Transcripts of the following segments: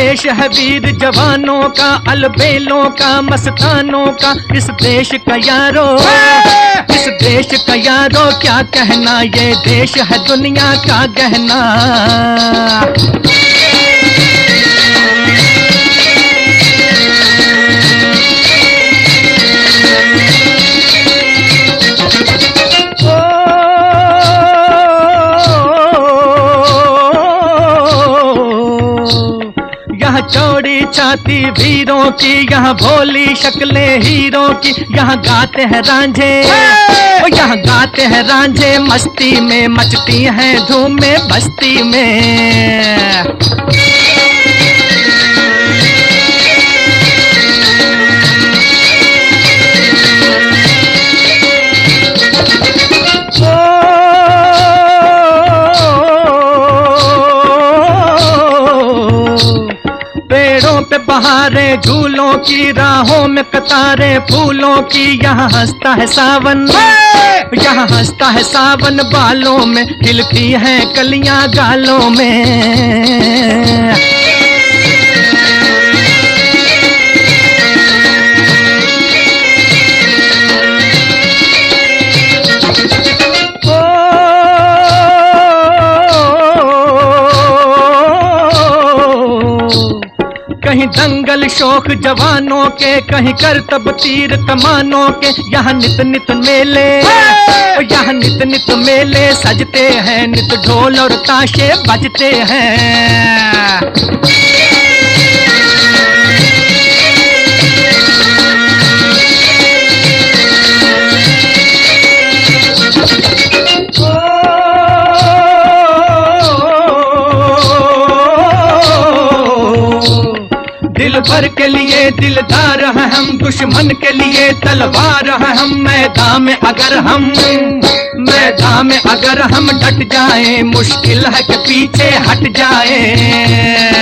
देश है वीर जवानों का, अलबेलों का, मस्तानों का। इस देश का यारो, इस देश का यारो क्या कहना, ये देश है दुनिया का गहना। यहाँ चौड़ी छाती वीरों की, यहाँ भोली शक्लें हीरों की। यहाँ गाते हैं रांझे, यहाँ गाते हैं रांझे मस्ती में, मचती हैं धूमें बस्ती में। पेड़ों पे बहारें झूलों की, राहों में कतारें फूलों की। यहाँ हंसता है सावन, यहाँ हंसता है सावन बालों में, खिलती हैं कलियां गालों में। कहीं दंगल शौक जवानों के, कहीं करतब तीर कमानों के। यहाँ नित नित मेले, यहाँ नित नित मेले सजते हैं, नित ढोल और ताशे बजते हैं। दिल भर के लिए दिलदार हैं हम, दुश्मन के लिए तलवार हैं हम। मैदान में अगर हम डट जाएं, मुश्किल है कि पीछे हट जाएं।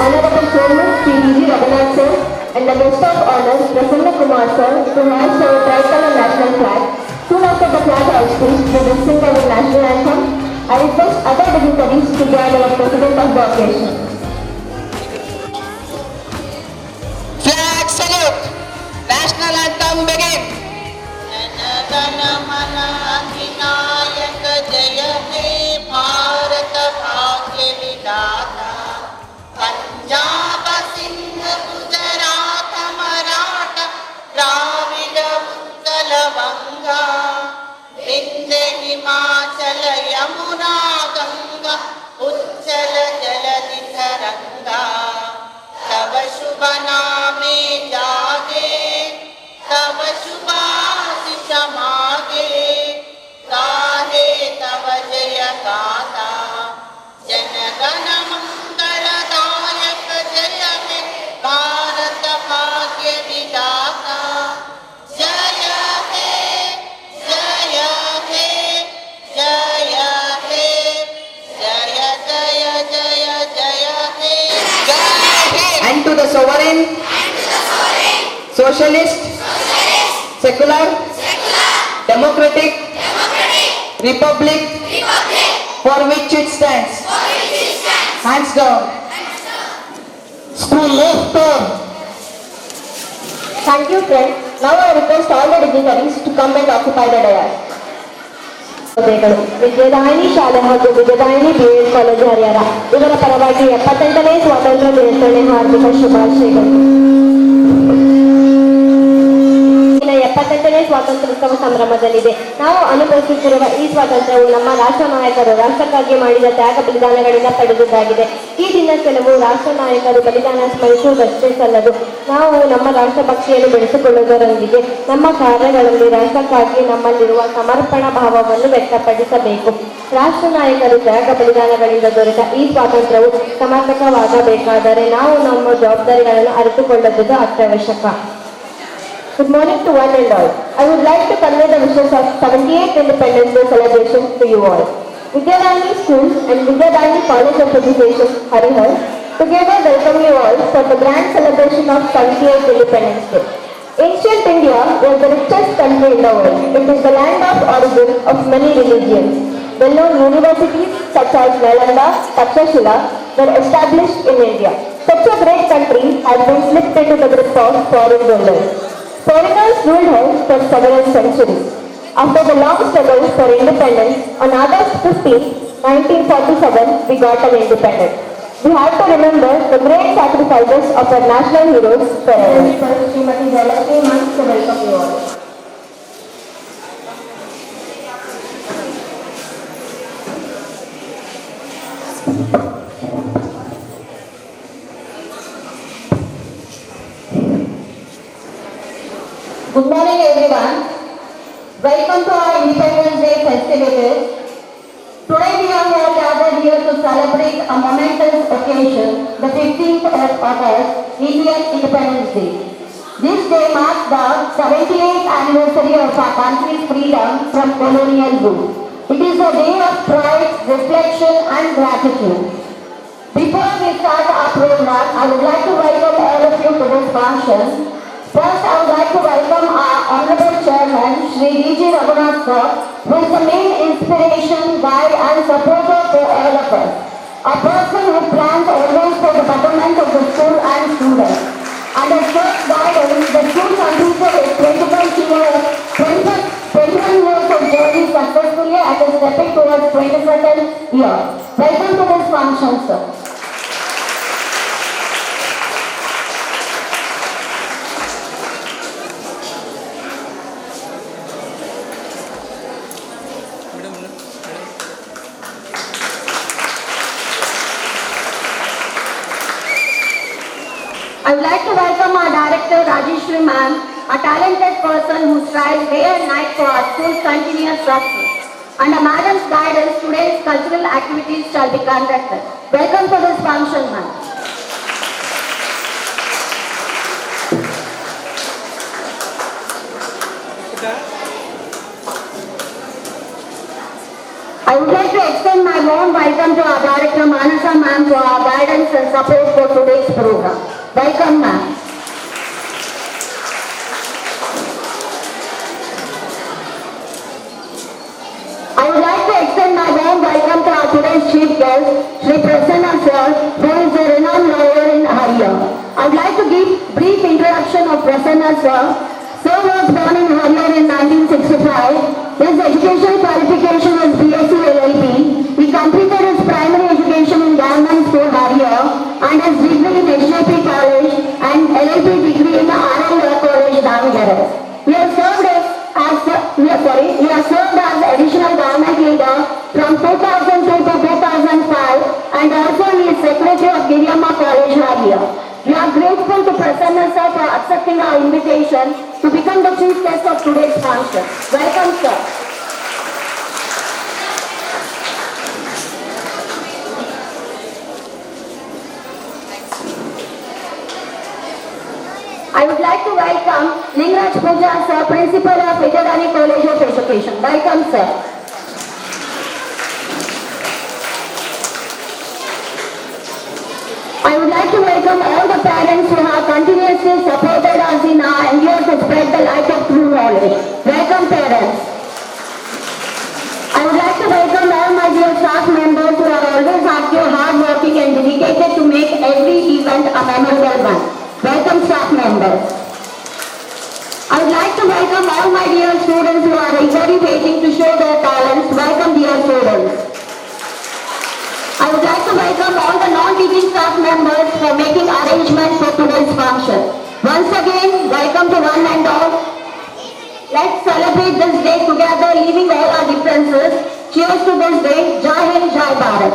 Honorable Chairman Sri D.G. Raghunath sir and the guest of honor Prasanna Kumar sir to hoist our tricolor national flag. Soon after the flag hoisting, we will sing our national anthem. I request other dignitaries to join our President of the occasion. Flag salute! National anthem begin! जन मन अधिनायक जय हे भारत भाग्य विधाता पंजाब सिंध गुजरात मराठा द्राविड उत्कल बंगा विंध्य हिमाचल यमुना गंगा उच्चल जलधि तरंगा तब शुभ नामे जागे तब शुभाशिष मागे गाहे तब जय गाथा जन गण मंगलदायक जय हे भारत भाग्य विधाता जय हे जय हे जय हे जय जय जय जय हे And to the sovereign, socialist, secular, democratic, republic, for which it stands. Hands down. School left turn. Thank you, friends. Now I request all the dignitaries to come and occupy the dais. Vidyadayini ಶಾಲೆ ಹಾಗೂ Vidyadayini BEd college Harihara ಇವರ ಪರವಾಗಿ 78ನೇ ಸ್ವಾತಂತ್ರ್ಯ ದಿನಾಚರಣೆ ಹಾರ್ದಿಕ ಶುಭಾಶಯಗಳು. 78ನೇ ಸ್ವಾತಂತ್ರ್ಯೋತ್ಸವ ಸಂಭ್ರಮದಲ್ಲಿದೆ. ನಾವು ಅನುಭವಿಸುತ್ತಿರುವ ಈ ಸ್ವಾತಂತ್ರ್ಯವು ನಮ್ಮ ರಾಷ್ಟ್ರ ನಾಯಕರು ರಾಷ್ಟ್ರಕ್ಕಾಗಿ ಮಾಡಿದ ತ್ಯಾಗ ಬಲಿದಾನಗಳಿಂದ ಪಡೆದಿದ್ದಾಗಿದೆ. ಈ ದಿನ ಕೆಲವು ರಾಷ್ಟ್ರ ನಾಯಕರು ಬಲಿದಾನ ಸ್ಮರಿಸುವುದಷ್ಟೇ ಸಲ್ಲದು, ನಾವು ನಮ್ಮ ರಾಷ್ಟ್ರಭಕ್ತಿಯನ್ನು ಬೆಳೆಸಿಕೊಳ್ಳುವುದರೊಂದಿಗೆ ನಮ್ಮ ಕಾರ್ಯಗಳಲ್ಲಿ ರಾಷ್ಟ್ರಕ್ಕಾಗಿ ನಮ್ಮಲ್ಲಿರುವ ಸಮರ್ಪಣಾ ಭಾವವನ್ನು ವ್ಯಕ್ತಪಡಿಸಬೇಕು. ರಾಷ್ಟ್ರ ನಾಯಕರು ತ್ಯಾಗ ಬಲಿದಾನಗಳಿಂದ ದೊರೆತ ಈ ಸ್ವಾತಂತ್ರ್ಯವು ಸಮರ್ಪಕವಾಗಬೇಕಾದರೆ ನಾವು ನಮ್ಮ ಜವಾಬ್ದಾರಿಗಳನ್ನು ಅರಿತುಕೊಳ್ಳುವುದು ಅತ್ಯವಶ್ಯಕ. Good morning to one and all. I would like to convey the wishes of 78th Independence Day celebration to you all. Vidyadayini Schools and Vidyadayini College of Education, Harihar, together welcome you all for the grand celebration of 78th Independence Day. Ancient India was the richest country in the world. It is the land of origin of many religions. Well-known universities such as Nalanda, Takshashila were established in India. Such a great country has been slipped into the grip of foreign rulers. Foreigners ruled her for several centuries. After the long struggle for independence, on August 15, 1947, we got an independence. We have to remember the great sacrifices of our national heroes forever. Srimati Jayalakshmi wants to welcome you all. Good morning everyone. Welcome to our Independence Day festivities. Today we are all gathered here to celebrate a momentous occasion, the 15th of August, Indian Independence Day. This day marks the 78th anniversary of our country's freedom from colonial rule. It is a day of pride, reflection and gratitude. Before we start our program, I would like to welcome all of you to this function. First, I would like to welcome our Honorable Chairman, Sri D.G. Raghunath sir, who is the main inspiration, guide and supporter for all of us. A person who plans always for the betterment of the school and students. Under such guidance, the school completed its 21 years of journey successfully and is stepping towards 22nd year. Welcome to this function, sir. I would like to welcome our director Rajeshri ma'am, a talented person who strives day and night for our school's continuous success. Under madam's guidance, today's cultural activities shall be conducted. Welcome to this function, ma'am. I would like to extend my warm welcome to our Director Manasa ma'am for our guidance and support for today's program. Welcome ma'am. I would like to extend my warm welcome to our today's chief guest, Shri Prasanna Sir, who is a renowned lawyer in Haria. I would like to give brief introduction of Prasanna Sir. Sir was born in Haria in 1965. His educational qualification was BSc LLB. He completed his primary education in Government School Haria and his degree in HNP College and LLB degree in RL Law College, Damigara. He has served as additional government leader from 2002 to 2005 and also he is secretary of Giriamma College, Haria. We are grateful to Prasanna Sir for accepting our invitation to become the chief guest of today's function. Welcome, sir. I would like to welcome Lingraj Puja Sir, Principal of Vidyadhani College of Education. Welcome, sir. I would like to welcome all the parents who have continuously supported us in our endeavor to spread the light of true knowledge. Welcome, parents. I would like to welcome all my dear staff members who are always active, hardworking and dedicated to make every event a memorable one. Welcome, staff members. I would like to welcome all my dear students who are eagerly waiting to show their talents. Welcome, dear students. I would like to welcome all the non-teaching staff members for making arrangements for today's function. Once again, welcome to one and all. Let's celebrate this day together, leaving all our differences. Cheers to this day. Jai Hind, Jai Bharat.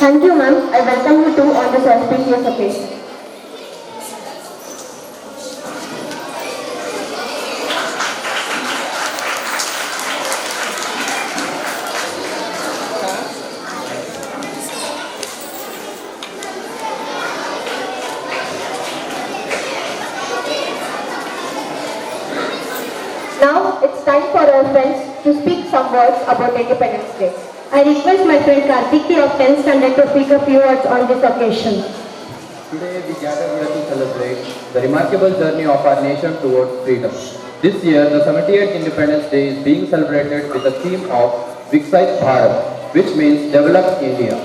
Thank you, ma'am. I welcome you too on this auspicious occasion. Now it's time for our friends to speak some words about Independence Day. I request my friend Karthiki of 10th standard to speak a few words on this occasion. Today we gather here to celebrate the remarkable journey of our nation towards freedom. This year, the 78th Independence Day is being celebrated with the theme of Viksit Bharat, which means Developed India.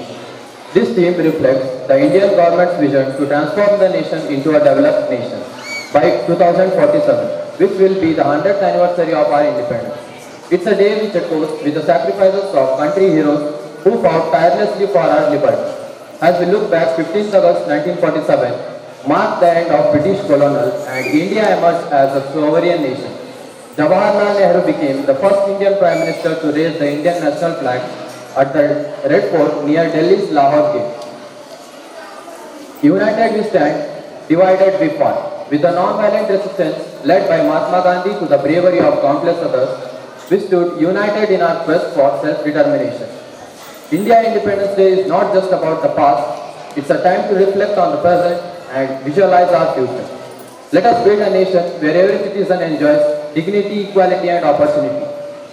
This theme reflects the Indian government's vision to transform the nation into a developed nation by 2047, which will be the 100th anniversary of our independence. It's a day which echoes with the sacrifices of country heroes who fought tirelessly for our liberty. As we look back, 15th August 1947 marked the end of British colonial and India emerged as a sovereign nation. Jawaharlal Nehru became the first Indian Prime Minister to raise the Indian national flag at the Red Fort near Delhi's Lahore Gate. United we stand, divided we fall. With the non-violent resistance led by Mahatma Gandhi to the bravery of countless others, we stood united in our quest for self-determination. India Independence Day is not just about the past, it's a time to reflect on the present and visualize our future. Let us build a nation where every citizen enjoys dignity, equality and opportunity.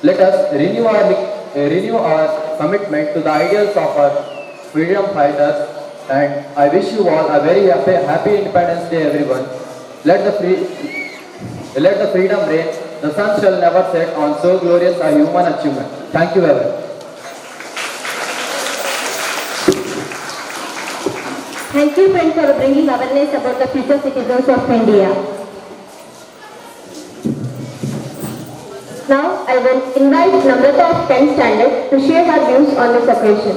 Let us renew our commitment to the ideals of our freedom fighters, and I wish you all a very happy Independence Day, everyone. Let the freedom reign. The sun shall never set on so glorious a human achievement. Thank you very much. Thank you, friends, for bringing awareness about the future citizens of India. Now, I will invite Namrata of 10th standard to share her views on this occasion.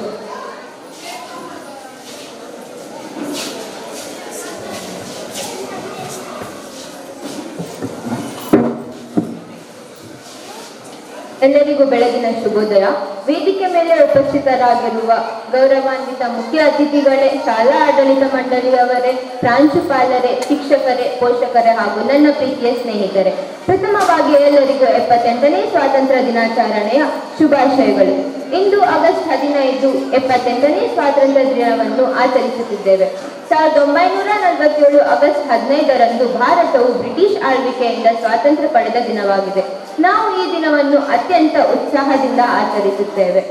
ಎಲ್ಲರಿಗೂ ಬೆಳಗಿನ ಶುಭೋದಯ. ವೇದಿಕೆ ಮೇಲೆ ಉಪಸ್ಥಿತರಾಗಿರುವ ಗೌರವಾನ್ವಿತ ಮುಖ್ಯ ಅತಿಥಿಗಳೇ, ಶಾಲಾ ಆಡಳಿತ ಮಂಡಳಿಯವರೇ, ಪ್ರಾಂಶುಪಾಲರೇ, ಶಿಕ್ಷಕರೇ, ಪೋಷಕರೇ ಹಾಗೂ ನನ್ನ ಪ್ರೀತಿಯ ಸ್ನೇಹಿತರೆ, ಪ್ರಥಮವಾಗಿ ಎಲ್ಲರಿಗೂ 78ನೇ ಸ್ವಾತಂತ್ರ್ಯ ದಿನಾಚರಣೆಯ ಶುಭಾಶಯಗಳು. ಇಂದು ಆಗಸ್ಟ್ 15 78ನೇ ಸ್ವಾತಂತ್ರ್ಯ ದಿನವನ್ನು ಆಚರಿಸುತ್ತಿದ್ದೇವೆ. 1947 ಆಗಸ್ಟ್ 15ರಂದು ಭಾರತವು ಬ್ರಿಟಿಷ್ ಆಳ್ವಿಕೆಯಿಂದ ಸ್ವಾತಂತ್ರ್ಯ ಪಡೆದ ದಿನವಾಗಿದೆ. ನಾವು ಈ ದಿನವನ್ನು ಅತ್ಯಂತ ಉತ್ಸಾಹದಿಂದ ಆಚರಿಸುತ್ತೇವೆ.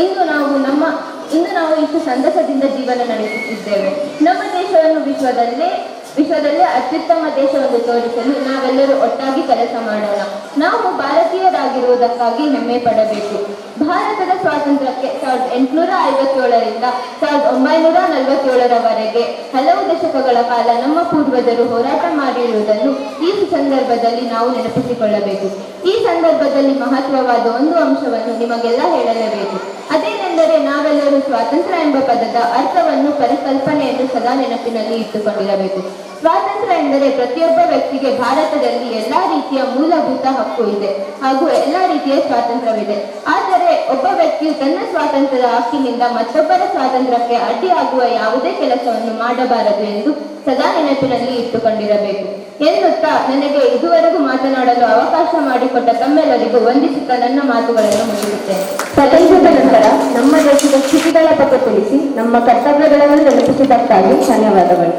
ಇಂದು ನಾವು ಇಷ್ಟು ಸಂತಸದಿಂದ ಜೀವನ ನಡೆಸುತ್ತಿದ್ದೇವೆ. ನಮ್ಮ ದೇಶವನ್ನು ವಿಶ್ವದಲ್ಲೇ ಅತ್ಯುತ್ತಮ ದೇಶವೆಂದು ತೋರಿಸಲು ನಾವೆಲ್ಲರೂ ಒಟ್ಟಾಗಿ ಕೆಲಸ ಮಾಡೋಣ. ನಾವು ಭಾರತೀಯರಾಗಿರುವುದಕ್ಕಾಗಿ ಹೆಮ್ಮೆ ಪಡಬೇಕು. ಭಾರತದ ಸ್ವಾತಂತ್ರ್ಯಕ್ಕೆ 1857ರಿಂದ 1947ರವರೆಗೆ ಹಲವು ದಶಕಗಳ ಕಾಲ ನಮ್ಮ ಪೂರ್ವಜರು ಹೋರಾಟ ಮಾಡಿರುವುದನ್ನು ಈ ಸಂದರ್ಭದಲ್ಲಿ ನಾವು ನೆನಪಿಸಿಕೊಳ್ಳಬೇಕು. ಈ ಸಂದರ್ಭದಲ್ಲಿ ಮಹತ್ವವಾದ ಒಂದು ಅಂಶವನ್ನು ನಿಮಗೆಲ್ಲ ಹೇಳಲೇಬೇಕು. ಅದೇನೆಂದರೆ ನಾವೆಲ್ಲರೂ ಸ್ವಾತಂತ್ರ್ಯ ಎಂಬ ಪದದ ಅರ್ಥವನ್ನು ಪರಿಕಲ್ಪನೆಯನ್ನು ಸದಾ ನೆನಪಿನಲ್ಲಿ ಇಟ್ಟುಕೊಂಡಿರಬೇಕು. ಸ್ವಾತಂತ್ರ್ಯ ಎಂದರೆ ಪ್ರತಿಯೊಬ್ಬ ವ್ಯಕ್ತಿಗೆ ಭಾರತದಲ್ಲಿ ಎಲ್ಲಾ ರೀತಿಯ ಮೂಲಭೂತ ಹಕ್ಕು ಇದೆ ಹಾಗೂ ಎಲ್ಲಾ ರೀತಿಯ ಸ್ವಾತಂತ್ರ್ಯವಿದೆ. ಆದರೆ ಒಬ್ಬ ವ್ಯಕ್ತಿಯು ತನ್ನ ಸ್ವಾತಂತ್ರ್ಯದ ಹಕ್ಕಿನಿಂದ ಮತ್ತೊಬ್ಬರ ಸ್ವಾತಂತ್ರ್ಯಕ್ಕೆ ಅಡ್ಡಿಯಾಗುವ ಯಾವುದೇ ಕೆಲಸವನ್ನು ಮಾಡಬಾರದು ಎಂದು ಸದಾ ನೆನಪಿನಲ್ಲಿ ಇಟ್ಟುಕೊಂಡಿರಬೇಕು ಎನ್ನುತ್ತಾ ನನಗೆ ಇದುವರೆಗೂ ಮಾತನಾಡಲು ಅವಕಾಶ ಮಾಡಿಕೊಟ್ಟ ತಮ್ಮೆಲ್ಲರಿಗೂ ವಂದಿಸುತ್ತಾ ನನ್ನ ಮಾತುಗಳನ್ನು ಮುಗಿಸುತ್ತೇನೆ. ಸ್ವಾತಂತ್ರ್ಯದ ನಂತರ ನಮ್ಮ ದೇಶದ ಸ್ಥಿತಿಗಳ ಬಗ್ಗೆ ತಿಳಿಸಿ ನಮ್ಮ ಕರ್ತವ್ಯಗಳನ್ನು ನೆನಪಿಸಿದ್ದಕ್ಕಾಗಿ ಧನ್ಯವಾದಗಳು.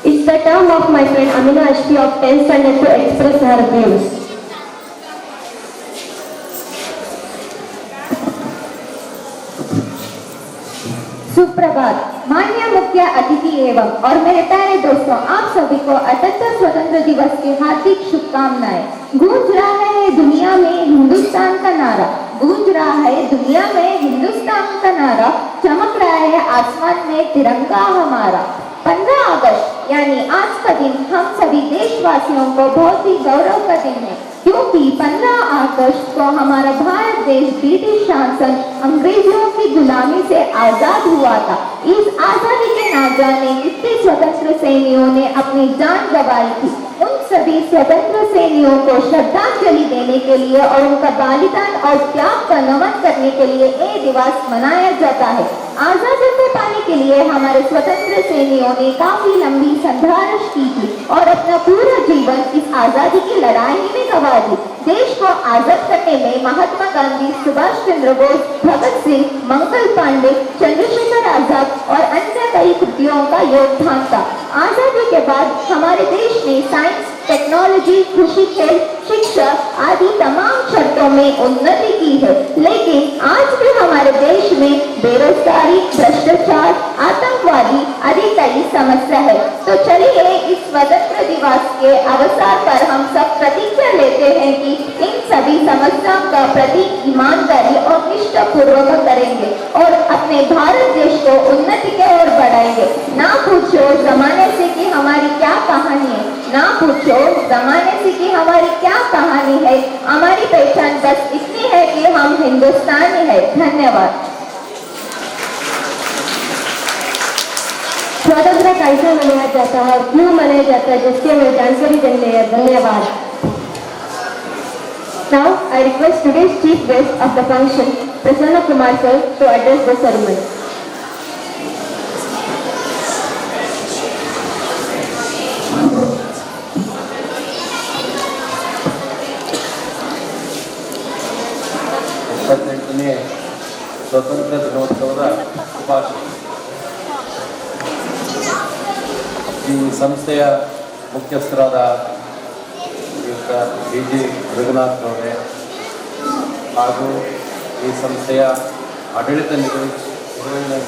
It's the turn of my friend Amina Ashti of 10th standard to express her views. सुप्रभात माननीय मुख्य अतिथि एवं और मेरे प्यारे दोस्तों, आप सभी को 78 स्वतंत्र दिवस की हार्दिक शुभकामनाएं। गूंज रहा है दुनिया में हिंदुस्तान का नारा, गूंज रहा है दुनिया में हिंदुस्तान का नारा, चमक रहा है आसमान में तिरंगा हमारा। 15 अगस्त यानी आज का दिन हम सभी देशवासियों को बहुत ही गौरव का दिन है, क्योंकि 15 अगस्त को हमारा भारत देश ब्रिटिश शासन अंग्रेजों की गुलामी से आजाद हुआ था। इस आजादी के ना जाने कितने स्वतंत्र सेनानियों ने अपनी जान गंवाई थी। उन सभी स्वतंत्र सेनानियों को श्रद्धांजलि देने के लिए और उनका बलिदान और त्याग का नमन करने के लिए ये दिवस मनाया जाता है। आजादी को पाने के लिए हमारे स्वतंत्र सेनानियों ने काफी लंबी संघर्ष की थी और अपना पूरा जीवन इस आजादी की लड़ाई में गंवा दी। देश को आजाद करने में महात्मा गांधी, सुभाष चंद्र बोस, भगत सिंह, मंगल पांडे, चंद्रशेखर आजाद और अन्य कई कृतियों का योगदान था। आजादी के बाद हमारे देश ने साइंस, टेक्नोलॉजी, कृषि, खेल, शिक्षा आदि तमाम क्षेत्रों में उन्नति की है, लेकिन आज भी हमारे देश में बेरोजगारी, भ्रष्टाचार, आतंकवादी आदि कई समस्या है। तो चलिए इस स्वतंत्र दिवस के अवसर पर हम सब प्रतिज्ञा लेते हैं कि इन सभी समस्याओं का प्रति ईमानदारी और निष्ठा पूर्वक करेंगे और अपने भारत देश को उन्नति की ओर बढ़ाएंगे। ना पूछो जमाने से कि हमारी क्या कहानी है, ना पूछो जमाने से कि हमारी क्या कहानी है, हमारी पहचान बस इतनी है कि हम हिंदुस्तानी है। धन्यवाद। स्वतंत्र कैसे मनाया जाता है और क्यों मनाया जाता है, जिसके हमें जानकारी देने हैं। धन्यवाद। Now I request today's chief guest of the function, Prasanna Kumar sir, to address the ceremony. ಸ್ವತಂತ್ರ ದಿನೋತ್ಸವದ ಶುಭಾಶಯ. ಈ ಸಂಸ್ಥೆಯ ಮುಖ್ಯಸ್ಥರಾದ ಶ್ರೀಯುತ ಡಿ.ಜಿ. ರಘುನಾಥ್ ಅವರೇ ಹಾಗೂ ಈ ಸಂಸ್ಥೆಯ ಆಡಳಿತ ನಿರ್ವಹಣೆ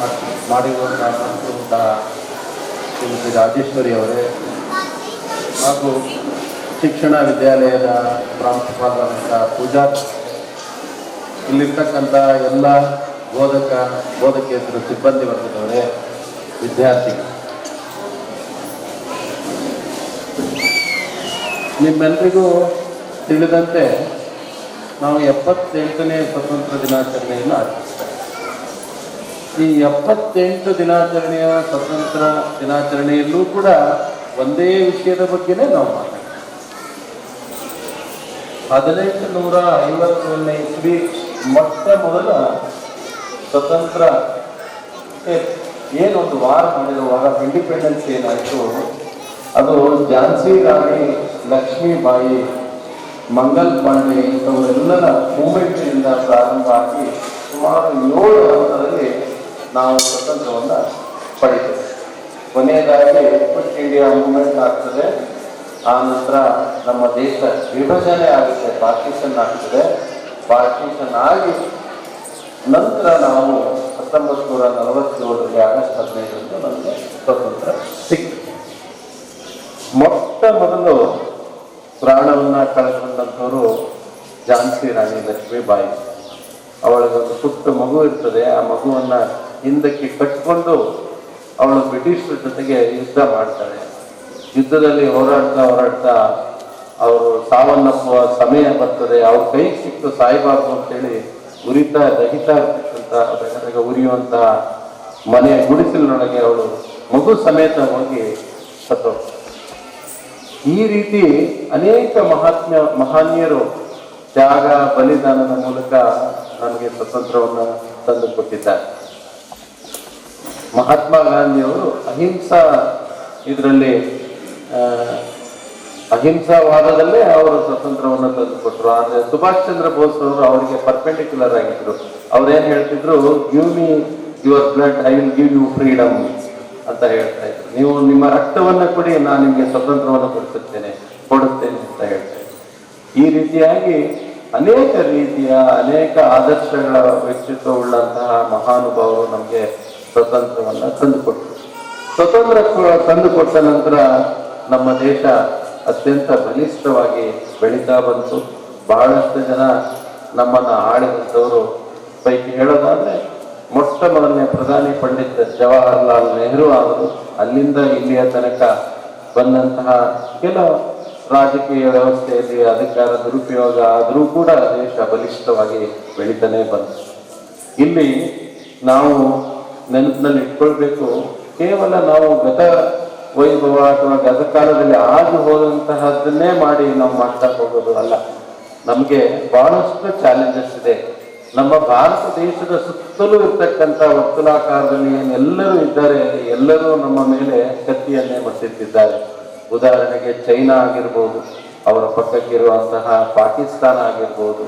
ಮಾಡಿರುವಂತಹ ಶ್ರೀಮತಿ ರಾಜೇಶ್ವರಿ ಅವರೇ ಹಾಗೂ ಶಿಕ್ಷಣ ವಿದ್ಯಾಲಯದ ಪ್ರಾಂಶುಪಾಲರಾದಂಥ ಪೂಜಾ, ಇಲ್ಲಿರ್ತಕ್ಕಂಥ ಎಲ್ಲ ಬೋಧಕೇತರ ಸಿಬ್ಬಂದಿ ವರ್ಗದವರೇ, ವಿದ್ಯಾರ್ಥಿಗಳು, ನಿಮ್ಮೆಲ್ಲರಿಗೂ ತಿಳಿದಂತೆ ನಾವು 78ನೇ ಸ್ವತಂತ್ರ ದಿನಾಚರಣೆಯನ್ನು ಆಚರಿಸ್ತೇವೆ. ಈ 78 ದಿನಾಚರಣೆಯ ಸ್ವತಂತ್ರ ದಿನಾಚರಣೆಯಲ್ಲೂ ಕೂಡ ಒಂದೇ ವಿಷಯದ ಬಗ್ಗೆನೇ ನಾವು ಮಾತಾಡ್ತೀವಿ. 1851ನೇ ಇಸ್ವಿ ಮೊಟ್ಟ ಮೊದಲ ಸ್ವತಂತ್ರ ಏನೊಂದು ವಾರ ಮಾಡಿರುವಾಗ ಇಂಡಿಪೆಂಡೆನ್ಸ್ ಏನಾಯಿತು, ಅದು ಝಾನ್ಸಿ ರಾಣಿ ಲಕ್ಷ್ಮೀಬಾಯಿ, ಮಂಗಲ್ ಪಾಂಡೆ ಇಂಥವರೆಲ್ಲರ ಮೂಮೆಂಟ್ನಿಂದ ಪ್ರಾರಂಭ ಆಗಿ ಸುಮಾರು 7 ಹಂತದಲ್ಲಿ ನಾವು ಸ್ವತಂತ್ರವನ್ನು ಪಡೀತದೆ. ಕೊನೆಯದಾಗಿ ಕ್ವಿಟ್ ಇಂಡಿಯಾ ಮೂವ್ಮೆಂಟ್ ಆಗ್ತದೆ. ಆ ನಂತರ ನಮ್ಮ ದೇಶ ವಿಭಜನೆ ಆಗುತ್ತೆ, ಪಾರ್ಟಿಷನ್ ಆಗ್ತದೆ. ಪಾರ್ಟಿಷನ್ ಆಗಿ ನಂತರ ನಾವು 1947 ಆಗಸ್ಟ್ 15 ನಮಗೆ ಸ್ವಾತಂತ್ರ್ಯ ಸಿಕ್ಕಿದೆ. ಮೊಟ್ಟ ಮೊದಲು ಪ್ರಾಣವನ್ನ ಕಳ್ಕೊಂಡಂಥವರು ಝಾನ್ಸಿ ರಾಣಿ ಲಕ್ಷ್ಮೀಬಾಯಿ. ಅವಳಿಗೊಂದು ಪುಟ್ಟ ಮಗು ಇರ್ತದೆ. ಆ ಮಗುವನ್ನ ಹಿಂದಕ್ಕೆ ಕಟ್ಕೊಂಡು ಅವಳು ಬ್ರಿಟಿಷರ ಜೊತೆಗೆ ಯುದ್ಧ ಮಾಡ್ತಾಳೆ. ಯುದ್ಧದಲ್ಲಿ ಹೋರಾಡ್ತಾ ಅವರು ಸಾವನ್ನಪ್ಪುವ ಸಮಯ ಬರ್ತದೆ. ಅವ್ರ ಕೈಗೆ ಸಿಕ್ತು ಸಾಯ್ಬಾರ್ದು ಅಂತೇಳಿ ದಹಿತಾ ಇರ್ತಕ್ಕಂಥ ಉರಿಯುವಂತಹ ಮನೆ ಗುಡಿಸಲಿನೊಳಗೆ ಅವಳು ಮಗು ಸಮೇತ ಹೋಗಿ ಸತ್ತೋಗ್ತಾಳೆ. ಈ ರೀತಿ ಅನೇಕ ಮಹಾನೀಯರು ತ್ಯಾಗ ಬಲಿದಾನದ ಮೂಲಕ ನಮಗೆ ಸ್ವಾತಂತ್ರ್ಯವನ್ನು ತಂದು ಕೊಟ್ಟಿದ್ದಾರೆ. ಮಹಾತ್ಮ ಗಾಂಧಿಯವರು ಅಹಿಂಸಾವಾದದಲ್ಲೇ ಅವರು ಸ್ವಾತಂತ್ರ್ಯವನ್ನು ತಂದು ಕೊಟ್ಟರು. ಆದ್ರೆ ಸುಭಾಷ್ ಚಂದ್ರ ಬೋಸ್ ಅವರು ಅವರಿಗೆ ಪರ್ಪೆಂಡಿಕ್ಯುಲರ್ ಆಗಿದ್ರು. ಅವ್ರೇನ್ ಹೇಳ್ತಿದ್ರು, give me your blood, I will give you freedom ಅಂತ ಹೇಳ್ತಾ ಇದ್ರು. ನೀವು ನಿಮ್ಮ ರಕ್ತವನ್ನ ಕೊಡಿ, ನಾನು ನಿಮಗೆ ಸ್ವಾತಂತ್ರ್ಯವನ್ನು ಕೊಡಿಸುತ್ತೇನೆ ಅಂತ ಹೇಳ್ತಾ ಇದ್ರು. ಈ ರೀತಿಯಾಗಿ ಅನೇಕ ರೀತಿಯ ಅನೇಕ ಆದರ್ಶಗಳ ವ್ಯಕ್ತಿತ್ವ ಉಳ್ಳಂತಹ ಮಹಾನುಭಾವರು ನಮಗೆ ಸ್ವಾತಂತ್ರ್ಯವನ್ನ ತಂದುಕೊಟ್ಟರು. ಸ್ವತಂತ್ರ ತಂದುಕೊಟ್ಟ ನಂತರ ನಮ್ಮ ದೇಶ ಅತ್ಯಂತ ಬಲಿಷ್ಠವಾಗಿ ಬೆಳೀತಾ ಬಂತು. ಬಹಳಷ್ಟು ಜನ ನಮ್ಮನ್ನ ಆಳಿದಂಥವರು ಪೈಕಿ ಹೇಳೋದಾದ್ರೆ ಮೊಟ್ಟ ಮೊದಲನೇ ಪ್ರಧಾನಿ ಪಂಡಿತ್ ಜವಾಹರ್ಲಾಲ್ ನೆಹರು ಅವರು. ಅಲ್ಲಿಂದ ಇಲ್ಲಿಯ ತನಕ ಬಂದಂತಹ ಕೆಲವು ರಾಜಕೀಯ ವ್ಯವಸ್ಥೆಯಲ್ಲಿ ಅಧಿಕಾರ ದುರುಪಯೋಗ ಆದರೂ ಕೂಡ ದೇಶ ಬಲಿಷ್ಠವಾಗಿ ಬೆಳೀತಾನೆ ಬಂತು. ಇಲ್ಲಿ ನಾವು ನೆನಪಿನಲ್ಲಿ ಇಟ್ಕೊಳ್ಬೇಕು, ಕೇವಲ ನಾವು ಗತ ವೈಭವ ಅಥವಾ ಗತ ಕಾಲದಲ್ಲಿ ಆಗಿ ಹೋದಂತಹದ್ದನ್ನೇ ಮಾಡಿ ನಾವು ಮಾಡ್ತಾ ಹೋಗೋದು ಅಲ್ಲ. ನಮಗೆ ಬಹಳಷ್ಟು ಚಾಲೆಂಜಸ್ ಇದೆ. ನಮ್ಮ ಭಾರತ ದೇಶದ ಸುತ್ತಲೂ ಇರ್ತಕ್ಕಂಥ ವರ್ತುಲಾಕಾರದಲ್ಲಿ ಏನೆಲ್ಲರೂ ಇದ್ದಾರೆ, ಎಲ್ಲರೂ ನಮ್ಮ ಮೇಲೆ ಕತ್ತಿಯನ್ನೇ ಮಸಿತ್ತಿದ್ದಾರೆ. ಉದಾಹರಣೆಗೆ ಚೈನಾ ಆಗಿರ್ಬೋದು, ಅವರ ಪಕ್ಕಕ್ಕಿರುವಂತಹ ಪಾಕಿಸ್ತಾನ ಆಗಿರ್ಬೋದು,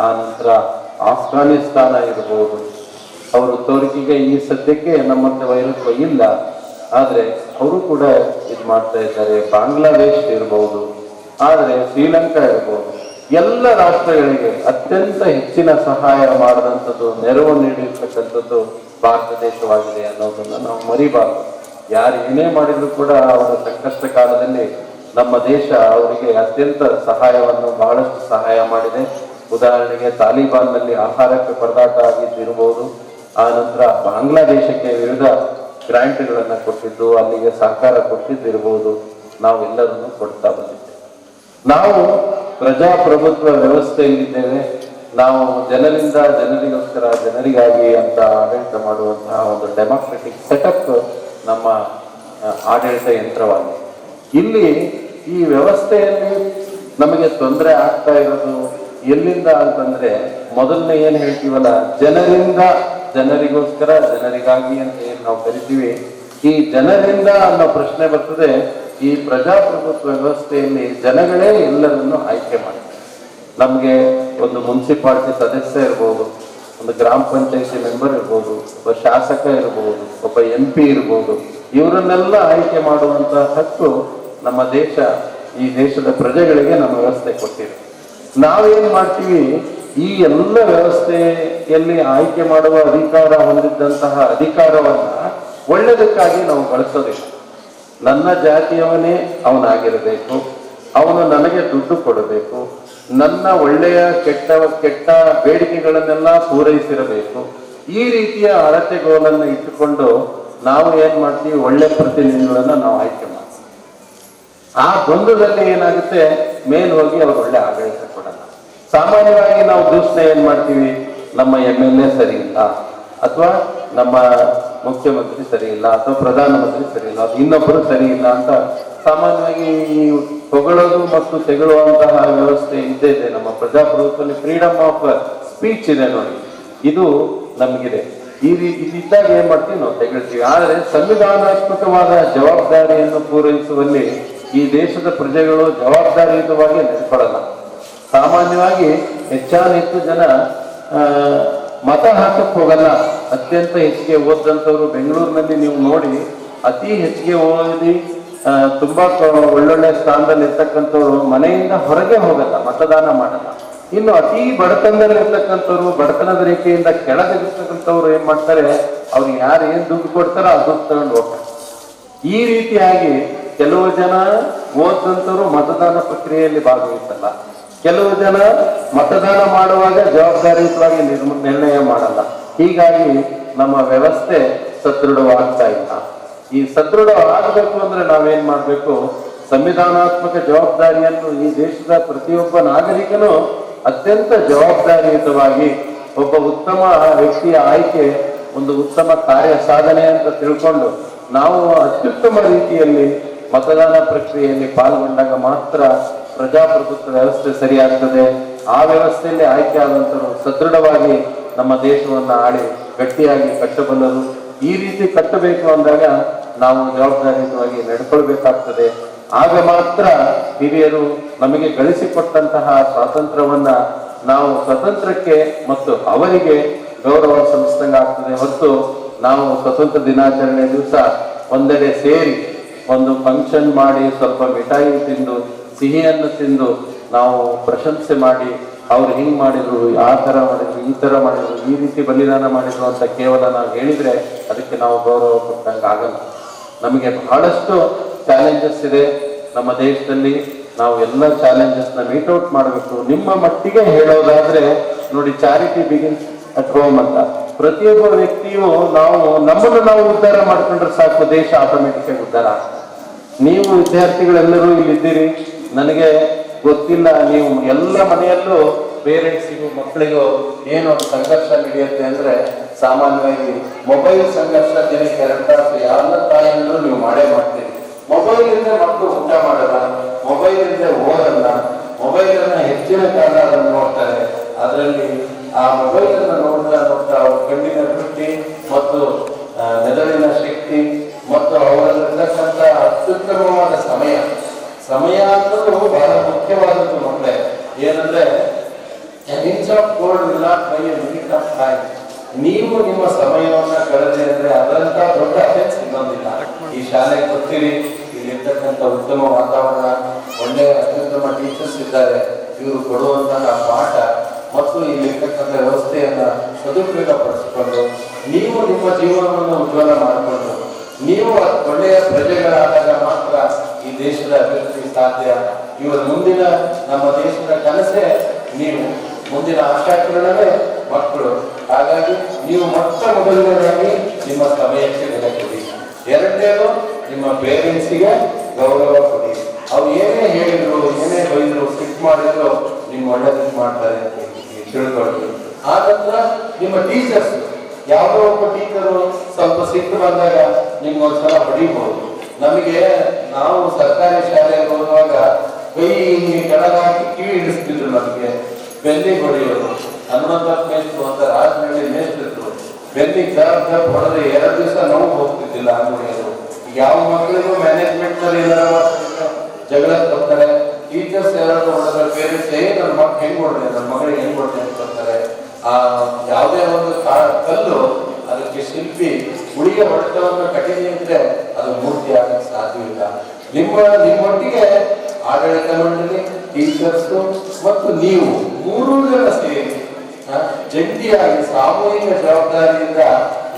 ಆ ನಂತರ ಆಫ್ಘಾನಿಸ್ತಾನ ಇರ್ಬೋದು. ಅವರು ತೋರಿಕೆಗೆ ಈ ಸದ್ಯಕ್ಕೆ ನಮ್ಮಂತೆ ವೈರತ್ವ ಇಲ್ಲ, ಆದ್ರೆ ಅವರು ಕೂಡ ಇದು ಮಾಡ್ತಾ ಇದ್ದಾರೆ. ಬಾಂಗ್ಲಾದೇಶ ಇರ್ಬೋದು, ಆದ್ರೆ ಶ್ರೀಲಂಕಾ ಇರ್ಬೋದು, ಎಲ್ಲ ರಾಷ್ಟ್ರಗಳಿಗೆ ಅತ್ಯಂತ ಹೆಚ್ಚಿನ ಸಹಾಯ ಮಾಡಿದಂಥದ್ದು, ನೆರವು ನೀಡಿರ್ತಕ್ಕಂಥದ್ದು ಭಾರತ ದೇಶವಾಗಿದೆ ಅನ್ನೋದನ್ನ ನಾವು ಮರಿಬಾರದು. ಯಾರು ಏನೇ ಮಾಡಿದ್ರು ಕೂಡ ಅವರ ಸಂಕಷ್ಟ ಕಾಲದಲ್ಲಿ ನಮ್ಮ ದೇಶ ಅವರಿಗೆ ಅತ್ಯಂತ ಸಹಾಯವನ್ನು ಬಹಳಷ್ಟು ಸಹಾಯ ಮಾಡಿದೆ. ಉದಾಹರಣೆಗೆ ತಾಲಿಬಾನ್ನಲ್ಲಿ ಆಹಾರಕ್ಕೆ ಪರದಾಟ ಆಗಿದ್ದಿರಬಹುದು, ಆ ನಂತರ ಬಾಂಗ್ಲಾದೇಶಕ್ಕೆ ವಿವಿಧ ಗ್ರಾಂಟ್ಗಳನ್ನ ಕೊಟ್ಟಿದ್ದು, ಅಲ್ಲಿಗೆ ಸಹಕಾರ ಕೊಟ್ಟಿದ್ದಿರಬಹುದು. ನಾವೆಲ್ಲರನ್ನು ಕೊಡ್ತಾ ಬಂದಿದ್ದೇವೆ. ನಾವು ಪ್ರಜಾಪ್ರಭುತ್ವ ವ್ಯವಸ್ಥೆಯಲ್ಲಿದ್ದೇವೆ. ನಾವು ಜನರಿಂದ ಜನರಿಗೋಸ್ಕರ ಜನರಿಗಾಗಿ ಅಂತ ಆಡಳಿತ ಮಾಡುವಂತಹ ಒಂದು ಡೆಮಾಕ್ರೆಟಿಕ್ ಸೆಟಪ್ ನಮ್ಮ ಆಡಳಿತ ಯಂತ್ರವಾಗಿದೆ. ಇಲ್ಲಿ ಈ ವ್ಯವಸ್ಥೆಯಲ್ಲಿ ನಮಗೆ ತೊಂದರೆ ಆಗ್ತಾ ಇರೋದು ಎಲ್ಲಿಂದ ಅಂತಂದ್ರೆ, ಮೊದಲನೇ ಏನ್ ಹೇಳ್ತೀವಲ್ಲ, ಜನರಿಂದ ಜನರಿಗೋಸ್ಕರ ಜನರಿಗಾಗಿ ಅಂತ ಏನ್ ನಾವು ಕರಿತೀವಿ, ಈ ಜನರಿಂದ ಅನ್ನೋ ಪ್ರಶ್ನೆ ಬರ್ತದೆ. ಈ ಪ್ರಜಾಪ್ರಭುತ್ವ ವ್ಯವಸ್ಥೆಯಲ್ಲಿ ಜನಗಳೇ ಎಲ್ಲರನ್ನು ಆಯ್ಕೆ ಮಾಡ್ತಾರೆ. ನಮ್ಗೆ ಒಂದು ಮುನ್ಸಿಪಾಲಿಟಿ ಸದಸ್ಯ ಇರ್ಬೋದು, ಒಂದು ಗ್ರಾಮ ಪಂಚಾಯತಿ ಮೆಂಬರ್ ಇರ್ಬೋದು, ಒಬ್ಬ ಶಾಸಕ ಇರ್ಬೋದು, ಒಬ್ಬ MP ಇರ್ಬೋದು. ಇವರನ್ನೆಲ್ಲ ಆಯ್ಕೆ ಮಾಡುವಂತ ಹಕ್ಕು ನಮ್ಮ ದೇಶ, ಈ ದೇಶದ ಪ್ರಜೆಗಳಿಗೆ ನಮ್ಮ ವ್ಯವಸ್ಥೆ ಕೊಟ್ಟಿದೆ. ನಾವೇನ್ ಮಾಡ್ತೀವಿ, ಈ ಎಲ್ಲ ವ್ಯವಸ್ಥೆಯಲ್ಲಿ ಆಯ್ಕೆ ಮಾಡುವ ಅಧಿಕಾರ ಹೊಂದಿದ್ದಂತಹ ಅಧಿಕಾರವನ್ನ ಒಳ್ಳೆದಕ್ಕಾಗಿ ನಾವು ಬಳಸೋದಿಲ್ಲ. ನನ್ನ ಜಾತಿಯವನೇ ಅವನಾಗಿರಬೇಕು, ಅವನು ನನಗೆ ದುಡ್ಡು ಕೊಡಬೇಕು, ನನ್ನ ಒಳ್ಳೆಯ ಕೆಟ್ಟ ಬೇಡಿಕೆಗಳನ್ನೆಲ್ಲ ಪೂರೈಸಿರಬೇಕು. ಈ ರೀತಿಯ ಅಳತೆಗೋಲನ್ನು ಇಟ್ಟುಕೊಂಡು ನಾವು ಏನ್ ಮಾಡ್ತೀವಿ, ಒಳ್ಳೆ ಪ್ರತಿನಿಧಿಗಳನ್ನ ನಾವು ಆಯ್ಕೆ ಮಾಡ್ತೀವಿ. ಆ ಗೊಂದಲದಲ್ಲಿ ಏನಾಗುತ್ತೆ, ಮೇಲ್ ಹೋಗಿ ಅವ್ರು ಒಳ್ಳೆ ಆಡಳಿತ ಕೊಡಲ್ಲ. ಸಾಮಾನ್ಯವಾಗಿ ನಾವು ದೂಷಣೆ ಏನ್ ಮಾಡ್ತೀವಿ, ನಮ್ಮ MLA ಸರಿ ಇಲ್ಲ, ಅಥವಾ ನಮ್ಮ ಮುಖ್ಯಮಂತ್ರಿ ಸರಿ ಇಲ್ಲ, ಅಥವಾ ಪ್ರಧಾನಮಂತ್ರಿ ಸರಿ ಇಲ್ಲ, ಇನ್ನೊಬ್ಬರು ಸರಿ ಇಲ್ಲ ಅಂತ ಸಾಮಾನ್ಯವಾಗಿ ಹೊಗಳೋದು ಮತ್ತು ತೆಗಳುವಂತಹ ವ್ಯವಸ್ಥೆ ಇದ್ದೇ ಇದೆ. ನಮ್ಮ ಪ್ರಜಾಪ್ರಭುತ್ವದಲ್ಲಿ ಫ್ರೀಡಮ್ ಆಫ್ ಸ್ಪೀಚ್ ಇದೆ ನೋಡಿ, ಇದು ನಮಗಿದೆ. ಈ ರೀತಿ ಇದ್ದಾಗ ಏನ್ ಮಾಡ್ತೀವಿ, ನಾವು ತೆಗಳ್ತೀವಿ. ಆದ್ರೆ ಸಂವಿಧಾನಾತ್ಮಕವಾದ ಜವಾಬ್ದಾರಿಯನ್ನು ಪೂರೈಸುವಲ್ಲಿ ಈ ದೇಶದ ಪ್ರಜೆಗಳು ಜವಾಬ್ದಾರಿಯುತವಾಗಿ ನಡೆದುಕೊಳ್ಳಲ್ಲ. ಸಾಮಾನ್ಯವಾಗಿ ಹೆಚ್ಚಾನೆಚ್ಚು ಜನ ಮತ ಹಾಕಕ್ ಹೋಗಲ್ಲ, ಅತ್ಯಂತ ಹೆಚ್ಚಿಗೆ ಓದಂಥವ್ರು ಬೆಂಗಳೂರಿನಲ್ಲಿ ನೀವು ನೋಡಿ ಅತಿ ಹೆಚ್ಚಿಗೆ ಓದಿ ತುಂಬಾ ಒಳ್ಳೊಳ್ಳೆ ಸ್ಥಾನದಲ್ಲಿ ಇರ್ತಕ್ಕಂಥವ್ರು ಮನೆಯಿಂದ ಹೊರಗೆ ಹೋಗಲ್ಲ, ಮತದಾನ ಮಾಡಲ್ಲ. ಇನ್ನು ಅತಿ ಬಡತನದಲ್ಲಿ ಇರ್ತಕ್ಕಂಥವ್ರು, ಬಡತನದ ರೇಖೆಯಿಂದ ಕೆಳಗಿರ್ತಕ್ಕಂಥವ್ರು ಏನ್ ಮಾಡ್ತಾರೆ, ಅವ್ರಿಗೆ ಯಾರು ಏನ್ ದುಡ್ಡು ಕೊಡ್ತಾರೋ ಅದು ದುಡ್ಡು ತಗೊಂಡು ಹೋಗ್ತಾರೆ. ಈ ರೀತಿಯಾಗಿ ಕೆಲವು ಜನ ಓದಂತವ್ರು ಮತದಾನ ಪ್ರಕ್ರಿಯೆಯಲ್ಲಿ ಭಾಗವಹಿಸಲ್ಲ, ಕೆಲವು ಜನ ಮತದಾನ ಮಾಡುವಾಗ ಜವಾಬ್ದಾರಿಯುತವಾಗಿ ನಿರ್ಣಯ ಮಾಡಲ್ಲ. ಹೀಗಾಗಿ ನಮ್ಮ ವ್ಯವಸ್ಥೆ ಸದೃಢವಾಗ್ತಾ ಇಲ್ಲ. ಈ ಸದೃಢ ಆಗಬೇಕು ಅಂದ್ರೆ ನಾವೇನ್ ಮಾಡ್ಬೇಕು, ಸಂವಿಧಾನಾತ್ಮಕ ಜವಾಬ್ದಾರಿಯನ್ನು ಈ ದೇಶದ ಪ್ರತಿಯೊಬ್ಬ ನಾಗರಿಕನು ಅತ್ಯಂತ ಜವಾಬ್ದಾರಿಯುತವಾಗಿ ಒಬ್ಬ ಉತ್ತಮ ವ್ಯಕ್ತಿಯ ಆಯ್ಕೆ ಒಂದು ಉತ್ತಮ ಕಾರ್ಯ ಸಾಧನೆ ಅಂತ ತಿಳ್ಕೊಂಡು ನಾವು ಅತ್ಯುತ್ತಮ ರೀತಿಯಲ್ಲಿ ಮತದಾನ ಪ್ರಕ್ರಿಯೆಯಲ್ಲಿ ಪಾಲ್ಗೊಂಡಾಗ ಮಾತ್ರ ಪ್ರಜಾಪ್ರಭುತ್ವ ವ್ಯವಸ್ಥೆ ಸರಿಯಾಗ್ತದೆ. ಆ ವ್ಯವಸ್ಥೆಯಲ್ಲಿ ಆಯ್ಕೆ ಆದಂತರು ಸದೃಢವಾಗಿ ನಮ್ಮ ದೇಶವನ್ನ ಆಳಿ ಗಟ್ಟಿಯಾಗಿ ಕಟ್ಟಬಲ್ಲರು. ಈ ರೀತಿ ಕಟ್ಟಬೇಕು ಅಂದಾಗ ನಾವು ಜವಾಬ್ದಾರಿಯುತವಾಗಿ ನಡ್ಕೊಳ್ಬೇಕಾಗ್ತದೆ. ಆಗ ಮಾತ್ರ ಹಿರಿಯರು ನಮಗೆ ಗಳಿಸಿಕೊಟ್ಟಂತಹ ಸ್ವಾತಂತ್ರ್ಯವನ್ನ ನಾವು ಸ್ವತಂತ್ರಕ್ಕೆ ಮತ್ತು ಅವರಿಗೆ ಗೌರವ ಸಲ್ಲಿಸಿದಂಗೆ ಆಗ್ತದೆ. ಹೊರತು ನಾವು ಸ್ವತಂತ್ರ ದಿನಾಚರಣೆ ದಿವಸ ಒಂದೆಡೆ ಸೇರಿ ಒಂದು ಫಂಕ್ಷನ್ ಮಾಡಿ ಸ್ವಲ್ಪ ಮಿಠಾಯಿ ತಿಂದು ಸಿಹಿಯನ್ನು ತಿಂದು ನಾವು ಪ್ರಶಂಸೆ ಮಾಡಿ ಅವ್ರು ಹಿಂಗ್ ಮಾಡಿದ್ರು, ಆ ತರ ಮಾಡಿದ್ರು, ಈ ತರ ಮಾಡಿದ್ರು, ಈ ರೀತಿ ಬಲಿದಾನ ಮಾಡಿದ್ರು ಅಂತ ಕೇವಲ ನಾವು ಹೇಳಿದ್ರೆ ಅದಕ್ಕೆ ನಾವು ಗೌರವ ಕೊಟ್ಟಂಗೆ ಆಗಲ್ಲ. ನಮಗೆ ಬಹಳಷ್ಟು ಚಾಲೆಂಜಸ್ ಇದೆ ನಮ್ಮ ದೇಶದಲ್ಲಿ. ನಾವು ಎಲ್ಲ ಚಾಲೆಂಜಸ್ ನ ಮೀಟ್ ಔಟ್ ಮಾಡಬೇಕು. ನಿಮ್ಮ ಮಟ್ಟಿಗೆ ಹೇಳೋದಾದ್ರೆ ನೋಡಿ, ಚಾರಿಟಿ ಬಿಗಿನ್ಸ್ ಅಟ್ ಹೋಮ್ ಅಂತ. ಪ್ರತಿಯೊಬ್ಬ ವ್ಯಕ್ತಿಯು ನಮ್ಮನ್ನು ನಾವು ಉದ್ಧಾರ ಮಾಡ್ಕೊಂಡ್ರೆ ಸಾಕು, ದೇಶ ಆಟೋಮೆಟಿಕ್ ಆಗಿ ಉದ್ಧಾರ. ನೀವು ವಿದ್ಯಾರ್ಥಿಗಳೆಲ್ಲರೂ ಇಲ್ಲಿದ್ದೀರಿ, ನನಗೆ ಗೊತ್ತಿಲ್ಲ, ನೀವು ಎಲ್ಲ ಮನೆಯಲ್ಲೂ ಪೇರೆಂಟ್ಸಿಗೂ ಮಕ್ಕಳಿಗೂ ಏನು ಒಂದು ಸಂಘರ್ಷ ನಡೆಯುತ್ತೆ ಅಂದ್ರೆ ಸಾಮಾನ್ಯವಾಗಿ ಮೊಬೈಲ್ ಸಂಘರ್ಷ ದಿನಕ್ಕೆ 2 ತಾಸು ಎಲ್ಲ ತಾಯಿಯಂದ್ರು ನೀವು ಮಾಡೇ ಮಾಡ್ತೀರಿ. ಮೊಬೈಲ್ ಇದ್ರೆ ಮಕ್ಕಳು ಊಟ ಮಾಡಲ್ಲ, ಮೊಬೈಲ್ ಇದ್ರೆ ಓದಲ್ಲ, ಮೊಬೈಲ್ ಅನ್ನ ಹೆಚ್ಚಿನ ಕಾಲ ಅದನ್ನು ನೋಡ್ತಾರೆ. ಅದರಲ್ಲಿ ಆ ಮೊಬೈಲ್ ಅನ್ನ ನೋಡ್ತಾ ಅವ್ರ ಕಣ್ಣಿನ ದೃಷ್ಟಿ ಮತ್ತು ಮೆದುಳಿನ ಶಕ್ತಿ ಮತ್ತು ಅವರಲ್ಲಿರ್ತಕ್ಕಂಥ ಅತ್ಯುತ್ತಮವಾದ ಸಮಯ ಅನ್ನೋದು ಬಹಳ ಮುಖ್ಯವಾದದ್ದು ಮಕ್ಕಳೇ. ಏನಂದ್ರೆ ನೀವು ನಿಮ್ಮ ಸಮಯವನ್ನ ಕಳೆದ್ರೆ ಅಂದ್ರೆ ಅದರಂತ ದೊಡ್ಡ ಅಫೆನ್ಸ್ ಇನ್ನೊಂದಿಲ್ಲ. ಈ ಶಾಲೆಗೆ ಬರ್ತೀರಿ, ಇಲ್ಲಿರ್ತಕ್ಕಂಥ ಉತ್ತಮ ವಾತಾವರಣ, ಒಳ್ಳೆಯ ಅತ್ಯುತ್ತಮ ಟೀಚರ್ಸ್ ಇದ್ದಾರೆ, ಇವರು ಕೊಡುವಂತಹ ಪಾಠ ಮತ್ತು ಇಲ್ಲಿರ್ತಕ್ಕಂಥ ವ್ಯವಸ್ಥೆಯನ್ನ ಸದುಪಯೋಗ ಪಡಿಸಿಕೊಂಡು ನೀವು ನಿಮ್ಮ ಜೀವನವನ್ನು ಉಜ್ವಲ ಮಾಡಿಕೊಂಡು ನೀವು ಒಳ್ಳೆಯ ಪ್ರಜೆಗಳಾದಾಗ ಮಾತ್ರ ಈ ದೇಶದ ಅಭಿವೃದ್ಧಿ ಸಾಧ್ಯ. ಇವರ ಮುಂದಿನ ನಮ್ಮ ದೇಶದ ಕನಸೇ ನೀವು, ಮುಂದಿನ ಆಶಾಕಿರಣವೇ ಮಕ್ಕಳು. ಹಾಗಾಗಿ ನೀವು ಮೊದಲನೇದಾಗಿ ನಿಮ್ಮ ಸಮಯಕ್ಕೆ ಬೆಲೆ ಕೊಡಿ. ಎರಡನೇದು ನಿಮ್ಮ ಪೇರೆಂಟ್ಸಿಗೆ ಗೌರವ ಕೊಡಿ. ಅವ್ರು ಏನೇ ಹೇಳಿದ್ರು, ಏನೇ ಬೈದ್ರು, ಸಿಟ್ ಮಾಡಿದ್ರು ನಿಮ್ ಒಳ್ಳೆದಕ್ಕೆ ಮಾಡ್ತಾರೆ ಅಂತ ತಿಳ್ಕೊಳ್ಳಿ. ಆ ನಂತರ ನಿಮ್ಮ ಟೀಚರ್ಸ್, ಯಾವುದೋ ಒಬ್ಬ ಟೀಚರು ಸ್ವಲ್ಪ ಸಿಟ್ಟು ಬಂದಾಗ ನಿಮ್ಗೊಂದ್ಸಲ ಹೊಡಿಬಹುದು. ನಮಗೆ ನಾವು ಸರ್ಕಾರಿ ಶಾಲೆಗೆ ಹೋಗುವಾಗ ಕೈ ಕೆಳಗಾಗಿ ಕಿವಿ ಹಿಡಿಸ್ತಿದ್ರು, ನಮಗೆ ಬೆನ್ನಿ ಹೊಡೆಯೋರು. ಹನುಮಂತಪ್ಪ ಮೇಷ್ಟ್ರು ಅಂತ ರಾಜನಹಳ್ಳಿ ಮೇಷ್ಟ್ರು ಬೆನ್ನಿ ಕರ್ದ ಹೊಡೆದ್ರೆ 2 ದಿವಸ ನೋವು ಹೋಗ್ತಿದ್ದಿಲ್ಲ ಅಂಗಡಿಯವರು. ಯಾವ ಮಕ್ಕಳಿಗೂ ಮ್ಯಾನೇಜ್ಮೆಂಟ್ ನಲ್ಲಿ ಜಗಳ ಬರ್ತಾರೆ. ಟೀಚರ್ಸ್ ಯಾರಾದ್ರೂ ಹೊಡೆದ್ರೆ ಪೇರೆಂಟ್ಸ್ ನನ್ನ ಮಕ್ಕಳು ಹೆಂಗ್ ಹೊಡೆದೆ, ನನ್ನ ಮಗಳಿಗೆ ಹೆಂಗ್ ಹೊಡೆದೆ ಅಂತ ಬರ್ತಾರೆ. ಆ ಯಾವುದೇ ಒಂದು ಕಲ್ಲು ಅದಕ್ಕೆ ಶಿಲ್ಪಿ ಹುಡುಗಿಯ ಹೊಡೆತವನ್ನು ಕಠಿಣ ಇದ್ರೆ ಅದು ಮೂರ್ತಿ ಆಗಕ್ಕೆ ಸಾಧ್ಯವಿಲ್ಲ. ನಿಮ್ಮೊಟ್ಟಿಗೆ ಆಡಳಿತ ಮಂಡಳಿ, ಟೀಚರ್ಸ್ ಮತ್ತು ನೀವು 3 ಜನ ಸೇರಿ ಜಂಟಿಯಾಗಿ ಸಾಮೂಹಿಕ ಜವಾಬ್ದಾರಿಯಿಂದ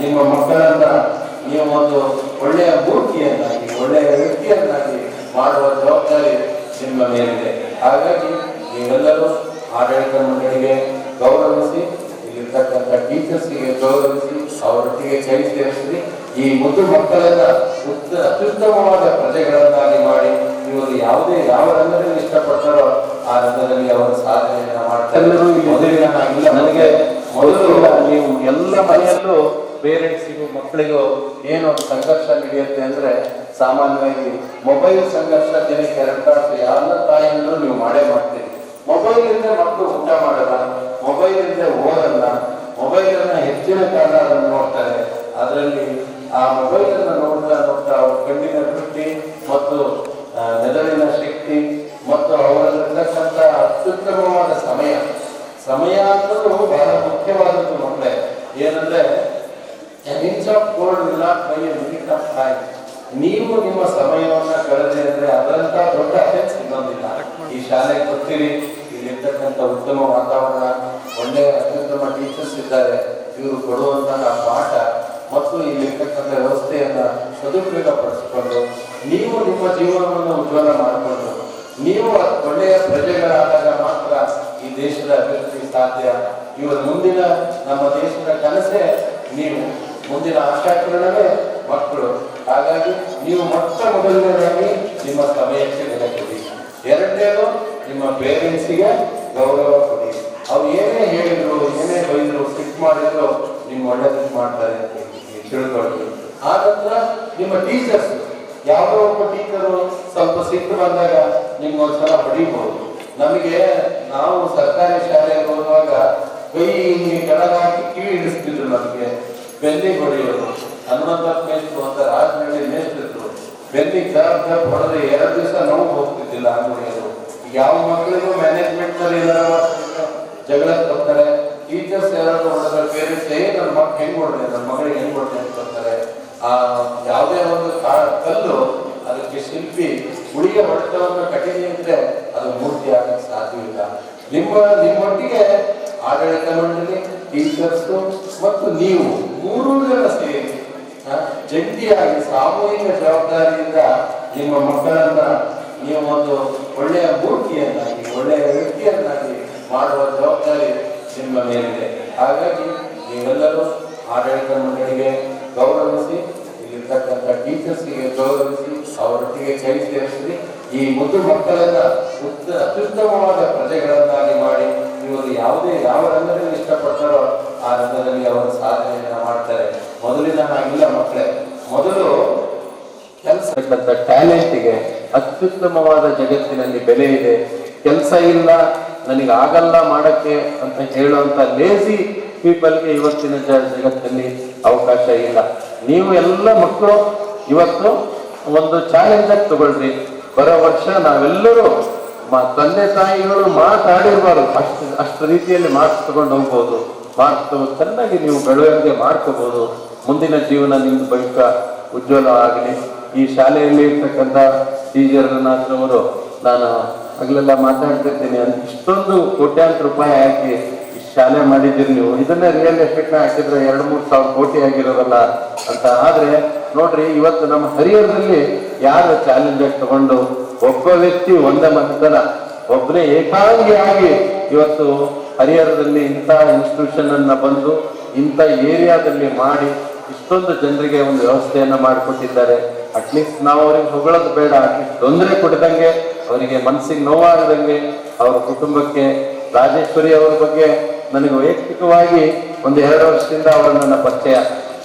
ನಿಮ್ಮ ಮಕ್ಕಳನ್ನ ನೀವು ಒಂದು ಒಳ್ಳೆಯ ಮೂರ್ತಿಯನ್ನಾಗಿ, ಒಳ್ಳೆಯ ವ್ಯಕ್ತಿಯನ್ನಾಗಿ ಮಾಡುವ ಜವಾಬ್ದಾರಿ ನಿಮ್ಮ ಮೇಲಿದೆ. ಹಾಗಾಗಿ ನೀವೆಲ್ಲರೂ ಆಡಳಿತ ಮಂಡಳಿಗೆ ಗೌರವಿಸಿ, ಇಲ್ಲಿರ್ತಕ್ಕಂಥ ಟೀಚರ್ಸ್ಗೆ ಗೌರವಿಸಿ, ಅವರೊಟ್ಟಿಗೆ ಕೈ ಸೇರಿಸಿ ಈ ಮುದ್ದು ಮಕ್ಕಳನ್ನ ಅತ್ಯುತ್ತಮವಾದ ಪ್ರಜೆಗಳನ್ನಾಗಿ ಮಾಡಿ ಇವರು ಯಾವ ರಂಗದಲ್ಲಿ ಇಷ್ಟಪಡ್ತಾರೋ ಆ ರಂಗದಲ್ಲಿ ಅವರ ಸಾಧನೆಯನ್ನ ಮಾಡ್ತಾರೆ. ನನಗೆ ಮೊದಲು ನೀವು ಎಲ್ಲ ಮನೆಯಲ್ಲೂ ಪೇರೆಂಟ್ಸಿಗೂ ಮಕ್ಕಳಿಗೂ ಏನು ಒಂದು ಸಂಘರ್ಷ ನಡೆಯುತ್ತೆ ಅಂದ್ರೆ ಸಾಮಾನ್ಯವಾಗಿ ಮೊಬೈಲ್ ಸಂಘರ್ಷ ದಿನಕ್ಕೆ 2 ತಾಸು ಎಲ್ಲ ತಾಯಿಯಂದ್ರು ನೀವು ಮಾಡೇ ಮಾಡ್ತೀರಿ. ಮೊಬೈಲ್ ಇದ್ರೆ ಮಕ್ಕಳು ಊಟ ಮಾಡಲ್ಲ, ಮೊಬೈಲ್ ಇದ್ರೆ ಓದಲ್ಲ, ಮೊಬೈಲ್ ಅನ್ನ ಹೆಚ್ಚಿನ ಕಾಲ ಅದನ್ನು ನೋಡ್ತಾರೆ. ಅದರಲ್ಲಿ ಆ ಮೊಬೈಲ್ ಅನ್ನ ನೋಡ್ತಾ ಅವ್ರ ಕಣ್ಣಿನ ದೃಷ್ಟಿ ಮತ್ತು ಮೆದುಳಿನ ಶಕ್ತಿ ಮತ್ತು ಅವರಲ್ಲಿರ್ತಕ್ಕಂಥ ಅತ್ಯುತ್ತಮವಾದ ಸಮಯ ಅನ್ನೋದು ಬಹಳ ಮುಖ್ಯವಾದದ್ದು ಮಕ್ಕಳೇ. ಏನಂದ್ರೆ B A minute of time. ನೀವು ನಿಮ್ಮ ಸಮಯವನ್ನ ಕಳೆದ್ರೆ ಅಂದ್ರೆ ಅದರಂತ ದೊಡ್ಡ ಅಫೆನ್ಸ್ ಇನ್ನೊಂದಿಲ್ಲ. ಈ ಶಾಲೆಗೆ ಬರ್ತೀರಿ, ಇಲ್ಲಿರ್ತಕ್ಕಂಥ ಉತ್ತಮ ವಾತಾವರಣ, ಒಳ್ಳೆಯ ಅತ್ಯುತ್ತಮ ಟೀಚರ್ಸ್ ಇದ್ದಾರೆ, ಇವರು ಕೊಡುವಂತಹ ಪಾಠ ಮತ್ತು ಇಲ್ಲಿರ್ತಕ್ಕಂಥ ವ್ಯವಸ್ಥೆಯನ್ನ ಸದುಪಯೋಗ ಪಡಿಸಿಕೊಂಡು ನೀವು ನಿಮ್ಮ ಜೀವನವನ್ನು ಉಜ್ವಲ ಮಾಡಿಕೊಂಡು ನೀವು ಒಳ್ಳೆಯ ಪ್ರಜೆಗಳಾದಾಗ ಮಾತ್ರ ಈ ದೇಶದ ಅಭಿವೃದ್ಧಿ ಸಾಧ್ಯ. ಇವರ ಮುಂದಿನ ನಮ್ಮ ದೇಶದ ಕನಸೇ ನೀವು, ಮುಂದಿನ ಆಶಾಕಿರಣವೇ ಮಕ್ಕಳು. ಹಾಗಾಗಿ ನೀವು ಮೊಟ್ಟ ಮೊದಲನೇದಾಗಿ ನಿಮ್ಮ ಸಮಯಕ್ಕೆ ಬೆಲೆ ಕೊಡಿ. ಎರಡನೇದು ನಿಮ್ಮ ಪೇರೆಂಟ್ಸಿಗೆ ಗೌರವ ಕೊಡಿ. ಅವ್ರು ಏನೇ ಹೇಳಿದ್ರು, ಏನೇ ಬೈದ್ರು, ಸಿಟ್ ಮಾಡಿದ್ರು ನಿಮ್ಮ ಒಳ್ಳೆದಕ್ಕೆ ಮಾಡ್ತಾರೆ ಅಂತ ತಿಳ್ಕೊಳ್ಳಿ. ಆ ನಂತರ ನಿಮ್ಮ ಟೀಚರ್ಸ್, ಯಾವುದೋ ಒಬ್ಬ ಟೀಚರು ಸ್ವಲ್ಪ ಸಿಟ್ಟು ಬಂದಾಗ ನಿಮ್ಗೊಂದ್ಸಲ ಹೊಡಿಬಹುದು. ನಮಗೆ ನಾವು ಸರ್ಕಾರಿ ಶಾಲೆಗೆ ಹೋಗುವಾಗ ಕೈ ಕೆಳಗಾಗಿ ಕಿವಿ ಹಿಡಿಸ್ತಿದ್ರು, ನಮಗೆ ಬೆನ್ನಿಗೆ ಹೊಡೆಯೋರು. ಹನುಮಂತಪ್ಪ ಮೇಷ್ಟ್ರು ಅಂತ ರಾಜನಹಳ್ಳಿ ಮೇಷ್ಟ್ರು ಬೆನ್ನಿಗೆ ಜವಾಬ್ದಾರಿ ಹೊಡೆದ್ರೆ 2 ದಿವಸ ನೋವು ಹೋಗ್ತಿದ್ದಿಲ್ಲ ಅಂಗಡಿಯವರು. ಯಾವ ಮಕ್ಕಳಿಗೂ ಮ್ಯಾನೇಜ್ಮೆಂಟ್ ನಲ್ಲಿ ಏನಾದ್ರು ಜಗಳ ಬರ್ತಾರೆ, ಟೀಚರ್ಸ್ ಯಾರಾದ್ರೂ ಹೊಡೆದ್ರೆ ಪೇರೆಂಟ್ಸ್ ನನ್ನ ಮಕ್ಕಳು ಹೆಂಗ್ ಹೊಡೆದೆ, ನನ್ನ ಮಗಳಿಗೆ ಹೆಂಗ್ ಹೊಡೆದೆ ಅಂತ ಬರ್ತಾರೆ. ಆ ಯಾವುದೇ ಒಂದು ಕಲ್ಲು ಅದಕ್ಕೆ ಶಿಲ್ಪಿ ಹುಳಿಯ ಹೊಡೆತವನ್ನು ಕಠಿಣ ಇದ್ರೆ ಅದು ಮೂರ್ತಿ ಆಗಕ್ಕೆ ಸಾಧ್ಯವಿಲ್ಲ. ನಿಮ್ಮೊಟ್ಟಿಗೆ ಆಡಳಿತ ಮಂಡಳಿ, ಟೀಚರ್ಸ್ ಮತ್ತು ನೀವು 3 ಜನ ಸೇರಿ ಜಂಟಿಯಾಗಿ ಸಾಮೂಹಿಕ ಜವಾಬ್ದಾರಿಯಿಂದ ನಿಮ್ಮ ಮಕ್ಕಳನ್ನ ನೀವು ಒಂದು ಒಳ್ಳೆಯ ಮೂರ್ತಿಯನ್ನಾಗಿ, ಒಳ್ಳೆಯ ವ್ಯಕ್ತಿಯನ್ನಾಗಿ ಮಾಡುವ ಜವಾಬ್ದಾರಿ ನಿಮ್ಮ ಮೇಲಿದೆ. ಹಾಗಾಗಿ ನೀವೆಲ್ಲರೂ ಆಡಳಿತ ಮಂಡಳಿಗೆ ಗೌರವಿಸಿ, ಇಲ್ಲಿರ್ತಕ್ಕಂಥ ಟೀಚರ್ಸ್ಗೆ ಗೌರವಿಸಿ, ಅವರೊಟ್ಟಿಗೆ ಕೈ ಸೇರಿಸಿ ಈ ಮುದ್ದು ಮಕ್ಕಳನ್ನ ಅತ್ಯುತ್ತಮವಾದ ಪ್ರಜೆಗಳನ್ನಾಗಿ ಮಾಡಿ ಇವರು ಯಾವ ರಂಗದಲ್ಲಿ ಇಷ್ಟಪಡ್ತಾರೋ ಆ ರಂಗದಲ್ಲಿ ಅವರ ಸಾಧನೆಯನ್ನ ಮಾಡ್ತಾರೆ. ಮೊದಲಿನ ಹಾಗಿಲ್ಲ ಮಕ್ಕಳೇ. ಮೊದಲು ಕೆಲಸ ಟ್ಯಾಲೆಂಟ್ಗೆ ಅತ್ಯುತ್ತಮವಾದ ಜಗತ್ತಿನಲ್ಲಿ ಬೆಲೆ ಇದೆ. ಕೆಲಸ ಇಲ್ಲ, ನನಗೆ ಆಗಲ್ಲ ಮಾಡಕ್ಕೆ ಅಂತ ಹೇಳುವಂತ ಲೇಜಿ ಪೀಪಲ್ಗೆ ಇವತ್ತಿನ ಜಗತ್ತಿನಲ್ಲಿ ಅವಕಾಶ ಇಲ್ಲ. ನೀವು ಎಲ್ಲ ಮಕ್ಕಳು ಇವತ್ತು ಒಂದು ಚಾಲೆಂಜ್ ಆಗಿ ತಗೊಳ್ರಿ. ಬರೋ ವರ್ಷ ನಾವೆಲ್ಲರೂ ತಂದೆ ತಾಯಿಗಳು ಮಾತಾಡಿರ್ಬಾರ್ದು, ಅಷ್ಟು ರೀತಿಯಲ್ಲಿ ಮಾರ್ಕ್ಸ್ ತಗೊಂಡು ಹೋಗ್ಬೋದು. ಮಾರ್ಕ್ಸ್ ಚೆನ್ನಾಗಿ ನೀವು ಬೆಳವಣಿಗೆ ಮಾಡ್ಕೋಬಹುದು. ಮುಂದಿನ ಜೀವನ ನಿಮ್ದು ಭವಿಷ್ಯ ಉಜ್ವಲ ಆಗಲಿ. ಈ ಶಾಲೆಯಲ್ಲಿ ಇರ್ತಕ್ಕಂಥ ಟೀಚರ್ನಾಥ್ರವರು, ನಾನು ಹಗಲೆಲ್ಲ ಮಾತಾಡ್ತಿರ್ತೀನಿ, ಇಷ್ಟೊಂದು ಕೋಟ್ಯಾಂತರ ರೂಪಾಯಿ ಹಾಕಿ ಶಾಲೆ ಮಾಡಿದ್ದೀರಿ ನೀವು, ಇದನ್ನ ರಿಯಲ್ ಎಸ್ಟೇಟ್ ನ ಹಾಕಿದ್ರೆ 2-3 ಸಾವಿರ ಕೋಟಿ ಆಗಿರೋದಲ್ಲ ಅಂತ. ಆದ್ರೆ ನೋಡ್ರಿ, ಇವತ್ತು ನಮ್ಮ ಹರಿಹರದಲ್ಲಿ ಯಾರು ಚಾಲೆಂಜ್ ಆಗಿ ತಗೊಂಡು ಒಬ್ಬ ವ್ಯಕ್ತಿ ಒಂದೇ ಮತದಾನ ಒಬ್ಬನೇ ಏಕಾಂಗಿಯಾಗಿ ಇವತ್ತು ಹರಿಹರದಲ್ಲಿ ಇಂಥ ಇನ್ಸ್ಟಿಟ್ಯೂಷನ್ ಅನ್ನ ಬಂದು ಇಂಥ ಏರಿಯಾದಲ್ಲಿ ಮಾಡಿ ಇಷ್ಟೊಂದು ಜನರಿಗೆ ಒಂದು ವ್ಯವಸ್ಥೆಯನ್ನ ಮಾಡಿಕೊಟ್ಟಿದ್ದಾರೆ. ಅಟ್ಲೀಸ್ಟ್ ನಾವು ಅವ್ರಿಗೆ ಹೊಗಳೋದು ಬೇಡ, ಅಟ್ಲೀಸ್ಟ್ ತೊಂದರೆ ಕೊಡದಂಗೆ, ಅವರಿಗೆ ಮನಸ್ಸಿಗೆ ನೋವಾಗದಂಗೆ, ಅವರ ಕುಟುಂಬಕ್ಕೆ. ರಾಜೇಶ್ವರಿ ಅವರ ಬಗ್ಗೆ ನನಗೆ ವೈಯಕ್ತಿಕವಾಗಿ ಒಂದು 2 ವರ್ಷದಿಂದ ಅವರು ನನ್ನ ಪರಿಚಯ.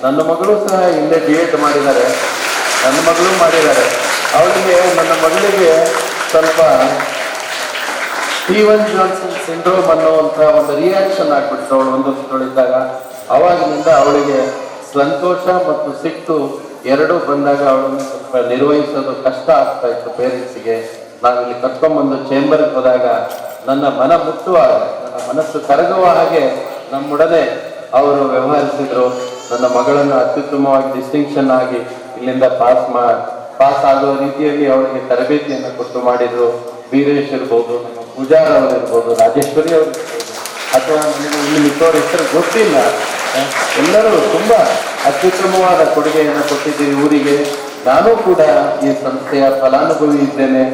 ನನ್ನ ಮಗಳು ಸಹ ಇಲ್ಲೇ BEd ಮಾಡಿದ್ದಾರೆ, ನನ್ನ ಮಗಳು ಮಾಡಿದ್ದಾರೆ. ಅವಳಿಗೆ, ನನ್ನ ಮಗಳಿಗೆ ಸ್ವಲ್ಪ ಸ್ಟೀವನ್ ಜಾನ್ಸನ್ ಸಿಂಡ್ರೋಮ್ ಅನ್ನುವಂಥ ಒಂದು ರಿಯಾಕ್ಷನ್ ಆಗ್ಬಿಡ್ತು ಅವಳು 1 ವರ್ಷದೊಳಿದ್ದಾಗ. ಅವಾಗಿನಿಂದ ಅವಳಿಗೆ ಸಂತೋಷ ಮತ್ತು ಸಿಟ್ಟು ಎರಡೂ ಬಂದಾಗ ಅವಳನ್ನು ಸ್ವಲ್ಪ ನಿರ್ವಹಿಸೋದು ಕಷ್ಟ ಆಗ್ತಾ ಇತ್ತು ಪೇರೆಂಟ್ಸಿಗೆ. ನಾವಿಲ್ಲಿ ಕರ್ಕೊಂಡ್ಬಂದು ಚೇಂಬರ್ಗೆ ಹೋದಾಗ ನನ್ನ ಮನ ಮುಟ್ಟುವಾಗ, ನನ್ನ ಮನಸ್ಸು ಕರಗುವ ಹಾಗೆ ನಮ್ಮೊಡನೆ ಅವರು ವ್ಯವಹರಿಸಿದ್ರು. ನನ್ನ ಮಗಳನ್ನು ಅತ್ಯುತ್ತಮವಾಗಿ ಡಿಸ್ಟಿಂಕ್ಷನ್ ಆಗಿ ಇಲ್ಲಿಂದ ಪಾಸ್ ಆಗುವ ರೀತಿಯಲ್ಲಿ ಅವಳಿಗೆ ತರಬೇತಿಯನ್ನು ಕೊಟ್ಟು ಮಾಡಿದ್ರು. ವೀರೇಶ್ ಇರ್ಬೋದು, ನಮ್ಮ ಪೂಜಾರ್ ಅವರು ಇರ್ಬೋದು, ರಾಜೇಶ್ವರಿ ಅವರು ಇರ್ಬೋದು, ಅಥವಾ ನನಗೆ ಇಲ್ಲಿ ಮಿಕ್ಕವ್ರ ಹೆಸರು ಗೊತ್ತಿಲ್ಲ, ಎಲ್ಲರೂ ತುಂಬಾ ಅತ್ಯುತ್ತಮವಾದ ಕೊಡುಗೆಯನ್ನು ಕೊಟ್ಟಿದ್ದೀರಿ ಊರಿಗೆ. ನಾನು ಕೂಡ ಈ ಸಂಸ್ಥೆಯ ಫಲಾನುಭವಿ ಇದ್ದೇನೆ.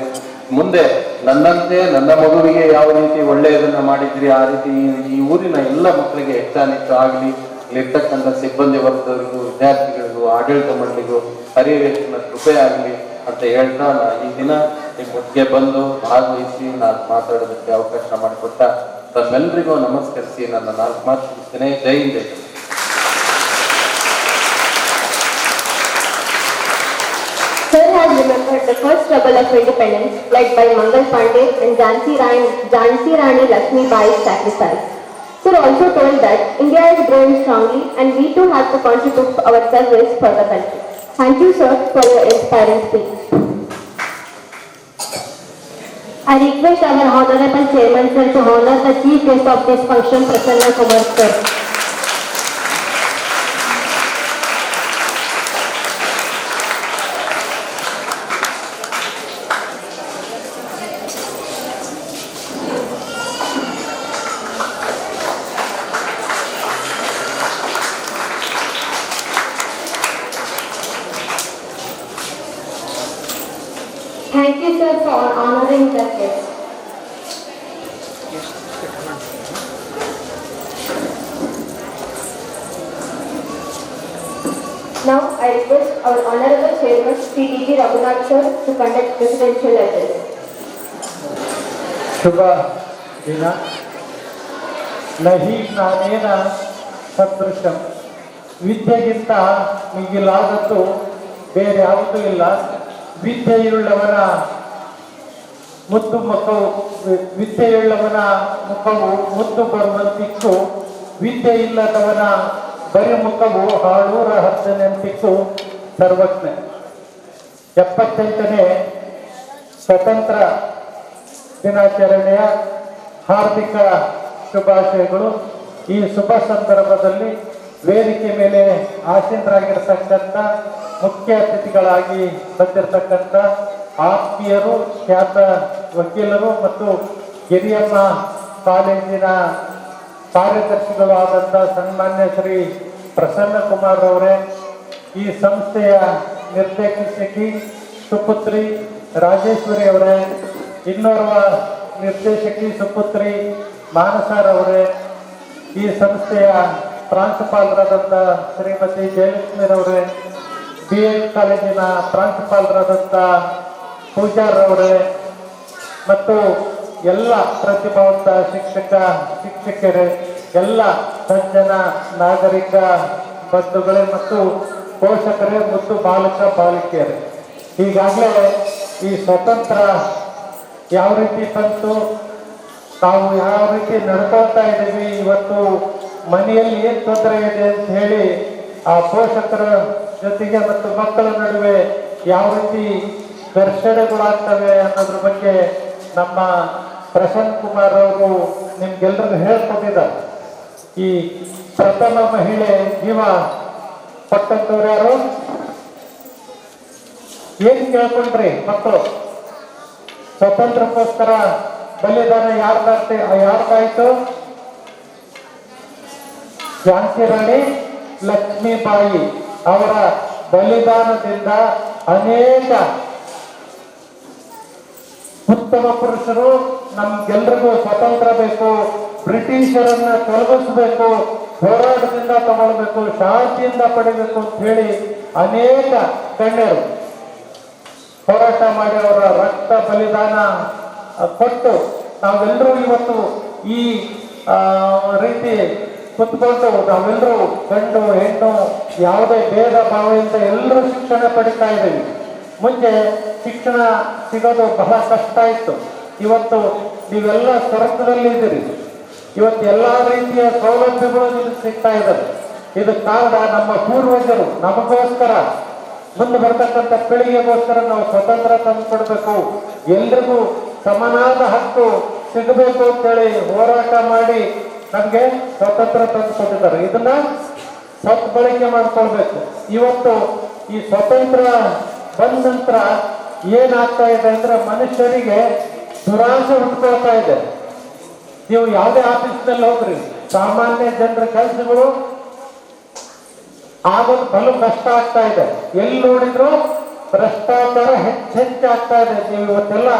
ಮುಂದೆ ನನ್ನಂತೆ ನನ್ನ ಮಗುವಿಗೆ ಯಾವ ರೀತಿ ಒಳ್ಳೆಯದನ್ನ ಮಾಡಿದ್ರಿ ಆ ರೀತಿ ಈ ಊರಿನ ಎಲ್ಲ ಮಕ್ಕಳಿಗೆ ಹೆಚ್ಚಾನಿಚ್ಚು ಆಗಲಿ. ಇಲ್ಲಿರ್ತಕ್ಕಂಥ ಸಿಬ್ಬಂದಿ ವರ್ಗದವರಿಗೂ, ವಿದ್ಯಾರ್ಥಿಗಳಿಗೂ, ಆಡಳಿತ ಮಂಡಳಿಗೂ ಹರಿಹರೇಶ್ವರನ ಕೃಪೆ ಆಗಲಿ ಅಂತ ಹೇಳ್ತಾ, ಈ ದಿನ ನಿಮ್ಮೊಟ್ಟಿಗೆ ಬಂದು ಭಾಗವಹಿಸಿ ನಾನು ಮಾತಾಡೋದಕ್ಕೆ ಅವಕಾಶ ಮಾಡಿಕೊಟ್ಟ ತಮ್ಮೆಲ್ಲರಿಗೂ ನಮಸ್ಕರಿಸಿ ನನ್ನ 4 ಮಾತು ಮುಗಿಸ್ತೇನೆ. ಜೈ Hind. Sir has remembered the first struggle of independence led by Mangal Pandey and Jhansi Rani Lakshmi Bai's sacrifice. Sir also told that India is growing strongly and we too have to contribute our service for the country. Thank you, sir, for your inspiring speech. I request our Honorable Chairman, sir, to honor the chief guest of this function, Prasanna Kumar, sir. Thank you, sir, for honoring the guest. Now, I request our Honorable Chairman, Sri D.G. Raghunath sir, to conduct presidential address. ಶುಭ ದಿನ. ನಹಿ ಜ್ಞಾನೇನ ಸದೃಶಂ, ವಿದ್ಯೆಗಿಂತ ಮಿಗಿಲಾದದ್ದು ಬೇರೆ ಯಾವುದೂ ಇಲ್ಲ. ವಿದ್ಯೆಯುಳ್ಳವನ ವಿದ್ಯೆಯುಳ್ಳವನ ಮುಖವು ಮುದ್ದು ಬರುವಂತಿತ್ತು, ವಿದ್ಯೆ ಇಲ್ಲದವನ ಬರಿ ಮುಖವು ಹಾಳೂರ ಹತ್ತನೆಂತಿತ್ತು. ಸರ್ವಜ್ಞ. 78ನೇ ಸ್ವತಂತ್ರ ದಿನಾಚರಣೆಯ ಹಾರ್ದಿಕ ಶುಭಾಶಯಗಳು. ಈ ಶುಭ ಸಂದರ್ಭದಲ್ಲಿ ವೇದಿಕೆ ಮೇಲೆ ಆಸೀನರಾಗಿರ್ತಕ್ಕಂಥ ಮುಖ್ಯ ಅತಿಥಿಗಳಾಗಿ ಬಂದಿರತಕ್ಕಂಥ ಆತ್ಮೀಯರು, ಖ್ಯಾತ ವಕೀಲರು ಮತ್ತು ಗಿರಿಯಮ್ಮ ಕಾಲೇಜಿನ ಕಾರ್ಯದರ್ಶಿಗಳು ಆದಂಥ ಸನ್ಮಾನ್ಯ ಶ್ರೀ ಪ್ರಸನ್ನ ಕುಮಾರ್ ಅವರೇ, ಈ ಸಂಸ್ಥೆಯ ನಿರ್ದೇಶಕಿ ಸುಪುತ್ರಿ ರಾಜೇಶ್ವರಿ ಅವರೇ, ಇನ್ನೋರ್ವ ನಿರ್ದೇಶಕಿ ಸುಪುತ್ರಿ ಮಾನಸಾರವರೇ, ಈ ಸಂಸ್ಥೆಯ ಪ್ರಾಂಶುಪಾಲರಾದಂಥ ಶ್ರೀಮತಿ ಜಯಲಕ್ಷ್ಮೀರವರೇ, BEd ಕಾಲೇಜಿನ ಪ್ರಾಂಶುಪಾಲರಾದಂಥ ಪೂಜಾರವರೇ ಮತ್ತು ಎಲ್ಲ ಪ್ರತಿಭಾವಂತ ಶಿಕ್ಷಕರೇ, ಎಲ್ಲ ಸಜ್ಜನ ನಾಗರಿಕ ಬಂಧುಗಳೇ ಮತ್ತು ಪೋಷಕರೇ ಮತ್ತು ಬಾಲಕ ಬಾಲಿಕೆಯರೇ, ಈಗಾಗಲೇ ಈ ಸ್ವತಂತ್ರ ಯಾವ ರೀತಿ ಬಂತು, ನಾವು ಯಾವ ರೀತಿ ನಡ್ಕೊಳ್ತಾ ಇದ್ದೀವಿ, ಇವತ್ತು ಮನೆಯಲ್ಲಿ ಏನು ತೊಂದರೆ ಇದೆ ಅಂತ ಹೇಳಿ ಆ ಪೋಷಕರ ಜೊತೆಗೆ ಮತ್ತು ಮಕ್ಕಳ ನಡುವೆ ಯಾವ ರೀತಿ ಘರ್ಷಣೆಗಳಾಗ್ತವೆ ಅನ್ನೋದ್ರ ಬಗ್ಗೆ ನಮ್ಮ ಪ್ರಸನ್ನ ಕುಮಾರ್ ಅವರು ನಿಮ್ಗೆಲ್ಲರಿಗೂ ಹೇಳ್ಕೊಟ್ಟಿದ್ದಾರೆ. ಈ ಪ್ರಥಮ ಮಹಿಳೆ ಜೀವ ಕೊಟ್ಟಂತವ್ರು ಯಾರು? ಏನ್ ಕೇಳ್ಕೊಂಡ್ರಿ ಮಕ್ಕಳು? ಸ್ವತಂತ್ರಕ್ಕೋಸ್ಕರ ಬಲಿದಾನ ಯಾರ್ದಾಯ್ತು? ಝಾನ್ಸಿ ರಾಣಿ ಲಕ್ಷ್ಮೀಬಾಯಿ ಅವರ ಬಲಿದಾನದಿಂದ ಅನೇಕ ಉತ್ತಮ ಪುರುಷರು ನಮ್ಗೆಲ್ರಿಗೂ ಸ್ವತಂತ್ರ ಬೇಕು, ಬ್ರಿಟಿಷರನ್ನ ತೊಲಗಿಸಬೇಕು, ಹೋರಾಟದಿಂದ ತಗೊಳ್ಬೇಕು, ಶಾಂತಿಯಿಂದ ಪಡಿಬೇಕು ಅಂತ ಹೇಳಿ ಅನೇಕ ಗಣ್ಯರು ಹೋರಾಟ ಮಾಡಿ ಅವರ ರಕ್ತ ಬಲಿದಾನ ಕೊಟ್ಟು ನಾವೆಲ್ಲರೂ ಇವತ್ತು ಈ ರೀತಿ ಕುತ್ಕೊಂಡು ನಾವೆಲ್ಲರೂ ಗಂಡು ಹೆಣ್ಣು ಯಾವುದೇ ಭೇದ ಭಾವದಿಂದ ಎಲ್ಲರೂ ಶಿಕ್ಷಣ ಪಡಿತಾ ಇದ್ದೀವಿ. ಮುಂಚೆ ಶಿಕ್ಷಣ ಸಿಗೋದು ಬಹಳ ಕಷ್ಟ ಇತ್ತು. ಇವತ್ತು ನೀವೆಲ್ಲ ಸ್ವರ್ಗದಲ್ಲಿ ಇದ್ದೀರಿ. ಇವತ್ತು ಎಲ್ಲ ರೀತಿಯ ಸೌಲಭ್ಯಗಳು ನಿಮ್ಗೆ ಸಿಗ್ತಾ ಇದ್ದಾರೆ. ಇದಕ್ಕೆ ಕಾರಣ ನಮ್ಮ ಪೂರ್ವಜರು ನಮಗೋಸ್ಕರ, ಮುಂದೆ ಬರ್ತಕ್ಕಂಥ ಪೀಳಿಗೆಗೋಸ್ಕರ ನಾವು ಸ್ವತಂತ್ರ ತಂದು ಕೊಡಬೇಕು, ಎಲ್ರಿಗೂ ಸಮನಾದ ಹಕ್ಕು ಸಿಗಬೇಕು ಅಂತೇಳಿ ಹೋರಾಟ ಮಾಡಿ ನಮಗೆ ಸ್ವತಂತ್ರ ತಂದು ಕೊಟ್ಟಿದ್ದಾರೆ. ಇದನ್ನ ಸದ್ಬಳಕೆ ಮಾಡ್ಕೊಳ್ಬೇಕು. ಇವತ್ತು ಈ ಸ್ವತಂತ್ರ ಬಂದ ನಂತರ ಏನಾಗ್ತಾ ಇದೆ ಅಂದ್ರೆ ಮನುಷ್ಯರಿಗೆ ದುರಾಸೆ ಹುಟ್ಕೊಳ್ತಾ ಇದೆ. ನೀವು ಯಾವುದೇ ಆಫೀಸ್ನಲ್ಲಿ ಹೋಗ್ರಿ, ಸಾಮಾನ್ಯ ಜನರ ಕೆಲಸಗಳು ಆಗೋದು ಬಲು ಕಷ್ಟ ಆಗ್ತಾ ಇದೆ. ಎಲ್ಲಿ ನೋಡಿದ್ರು ಭ್ರಷ್ಟಾಚಾರ ಹೆಚ್ಚಾಗ್ತಾ ಇದೆ. ನೀವು ಇವತ್ತೆಲ್ಲ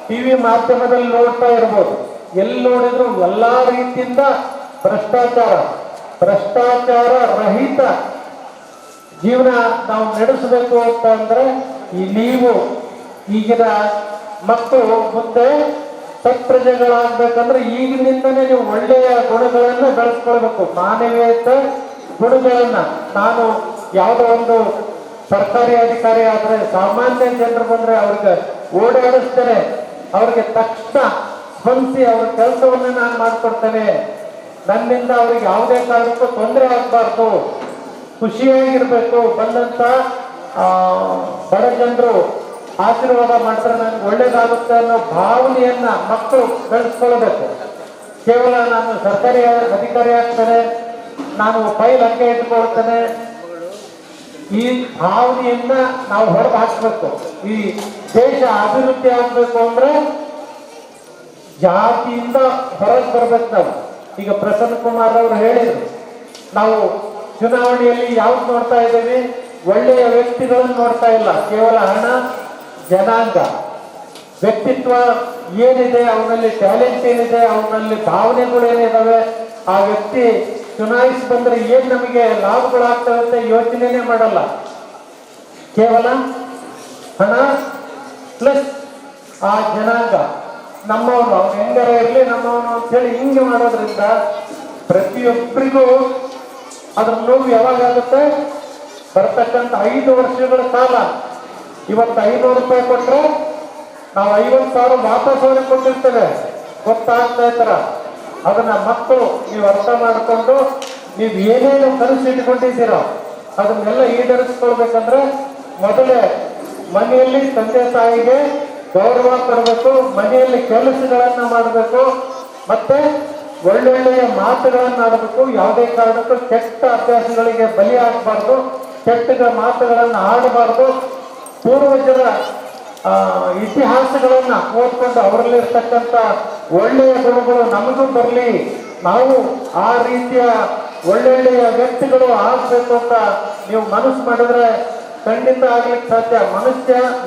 TV ಮಾಧ್ಯಮದಲ್ಲಿ ನೋಡ್ತಾ ಇರ್ಬೋದು. ಎಲ್ಲಿ ನೋಡಿದ್ರು ಎಲ್ಲಾ ರೀತಿಯಿಂದ ಭ್ರಷ್ಟಾಚಾರ ರಹಿತ ಜೀವನ ನಾವು ನಡೆಸಬೇಕು ಅಂತ ಅಂದ್ರೆ ನೀವು ಈಗಿನ ಮಕ್ಕಳು ಮುಂದೆ ಸತ್ಪ್ರಜೆಗಳಾಗಬೇಕಂದ್ರೆ ಈಗಿನಿಂದನೇ ನೀವು ಒಳ್ಳೆಯ ಗುಣಗಳನ್ನ ಬೆಳೆಸ್ಕೊಳ್ಬೇಕು, ಮಾನವೀಯತೆ ಗುಣಗಳನ್ನ. ನಾನು ಯಾವುದೋ ಒಂದು ಸರ್ಕಾರಿ ಅಧಿಕಾರಿ ಆದ್ರೆ ಸಾಮಾನ್ಯ ಜನರು ಬಂದ್ರೆ ಅವ್ರಿಗೆ ಓಡಾಡಿಸ್ತೇನೆ, ಅವ್ರಿಗೆ ತಕ್ಷಣ ಸ್ಪಂದಿಸಿ ಅವ್ರ ಕೆಲಸವನ್ನ ನಾನು ಮಾಡ್ಕೊಡ್ತೇನೆ. ನನ್ನಿಂದ ಅವ್ರಿಗೆ ಯಾವುದೇ ಕಾರಣಕ್ಕೂ ತೊಂದರೆ ಆಗಬಾರ್ದು, ಖುಷಿಯಾಗಿರ್ಬೇಕು. ಬಂದಂತ ಬಡ ಜನರು ಆಶೀರ್ವಾದ ಮಾಡಿದ್ರೆ ನನಗೆ ಒಳ್ಳೇದಾಗುತ್ತೆ ಅನ್ನೋ ಭಾವನೆಯನ್ನ ಮಕ್ಕಳು ಬೆಳೆಸ್ಕೊಳ್ಬೇಕು. ಕೇವಲ ನಾನು ಸರ್ಕಾರಿ ಅಧಿಕಾರಿ ಆಗ್ತೇನೆ, ನಾನು ಫೈಲ್ ಅಂಕೆ ಇಟ್ಕೊಳ್ತೇನೆ, ಈ ಭಾವನೆಯನ್ನ ನಾವು ಹೊರಗೆ ಹಾಕ್ಬೇಕು. ಈ ದೇಶ ಅಭಿವೃದ್ಧಿ ಆಗ್ಬೇಕು ಅಂದ್ರೆ ಜಾತಿಯಿಂದ ಹೊರಗೆ ಬರ್ಬೇಕು ನಾವು. ಈಗ ಪ್ರಸನ್ನ ಕುಮಾರ್ ಅವರು ಹೇಳಿದ್ರು, ನಾವು ಚುನಾವಣೆಯಲ್ಲಿ ಯಾವ್ದು ನೋಡ್ತಾ ಇದ್ದೀವಿ? ಒಳ್ಳೆಯ ವ್ಯಕ್ತಿಗಳನ್ನು ನೋಡ್ತಾ ಇಲ್ಲ, ಕೇವಲ ಹಣ, ಜನಾಂಗ. ವ್ಯಕ್ತಿತ್ವ ಏನಿದೆ, ಅವನಲ್ಲಿ ಟ್ಯಾಲೆಂಟ್ ಏನಿದೆ, ಅವನಲ್ಲಿ ಭಾವನೆಗಳು ಏನಿದಾವೆ, ಆ ವ್ಯಕ್ತಿ ಚುನಾಯಿಸಿ ಬಂದ್ರೆ ಏನ್ ನಮಗೆ ಲಾಭಗಳಾಗ್ತವೆ ಅಂತ ಯೋಚನೆನೇ ಮಾಡಲ್ಲ. ಕೇವಲ ಹಣ ಪ್ಲಸ್ ಆ ಜನಾಂಗ ನಮ್ಮವನು, ಹೆಂಗಾರ ಇರಲಿ ನಮ್ಮವನು ಅಂತೇಳಿ ಹಿಂಗೆ ಮಾಡೋದ್ರಿಂದ ಪ್ರತಿಯೊಬ್ಬರಿಗೂ ಅದ್ರ ನೋವು ಯಾವಾಗುತ್ತೆ? ಬರ್ತಕ್ಕಂಥ 5 ವರ್ಷಗಳ ಕಾಲ. ಇವತ್ತು 500 ರೂಪಾಯಿ ಕೊಟ್ಟರೆ ನಾವು 50,000 ವಾಪಸ್ ಅವ್ರಿಗೆ ಕೊಟ್ಟಿರ್ತೇವೆ, ಗೊತ್ತಾಗ್ತಾ ಇರ್ತಾರ. ಅದನ್ನ ಮಕ್ಕಳು ನೀವು ಅರ್ಥ ಮಾಡಿಕೊಂಡು ನೀವು ಏನೇನು ಕನಸು ಇಟ್ಕೊಂಡಿದ್ದೀರೋ ಅದನ್ನೆಲ್ಲ ಈಡೇರಿಸ್ಕೊಳ್ಬೇಕಂದ್ರೆ ಮೊದಲೇ ಮನೆಯಲ್ಲಿ ತಂದೆ ತಾಯಿಗೆ ಗೌರವ ಕೊಡಬೇಕು, ಮನೆಯಲ್ಲಿ ಕೆಲಸಗಳನ್ನ ಮಾಡಬೇಕು, ಮತ್ತೆ ಒಳ್ಳೊಳ್ಳೆಯ ಮಾತುಗಳನ್ನ ಆಡಬೇಕು. ಯಾವುದೇ ಕಾರಣಕ್ಕೂ ಕೆಟ್ಟ ಅಭ್ಯಾಸಗಳಿಗೆ ಬಲಿ ಆಗಬಾರ್ದು, ಕೆಟ್ಟ ಮಾತುಗಳನ್ನ ಆಡಬಾರ್ದು. ಪೂರ್ವಜರ ಇತಿಹಾಸಗಳನ್ನ ಓದ್ಕೊಂಡು ಅವರಲ್ಲಿರ್ತಕ್ಕಂಥ ಒಳ್ಳೆಯ ಗುಣಗಳು ನಮಗೂ ಬರಲಿ, ನಾವು ಆ ರೀತಿಯ ಒಳ್ಳೊಳ್ಳೆಯ ವ್ಯಕ್ತಿಗಳು ಆಗ್ಬೇಕು ಅಂತ ನೀವು ಮನಸ್ಸು ಮಾಡಿದ್ರೆ ಖಂಡಿತ ಆಗ್ಲಿಕ್ಕೆ ಸಾಧ್ಯ.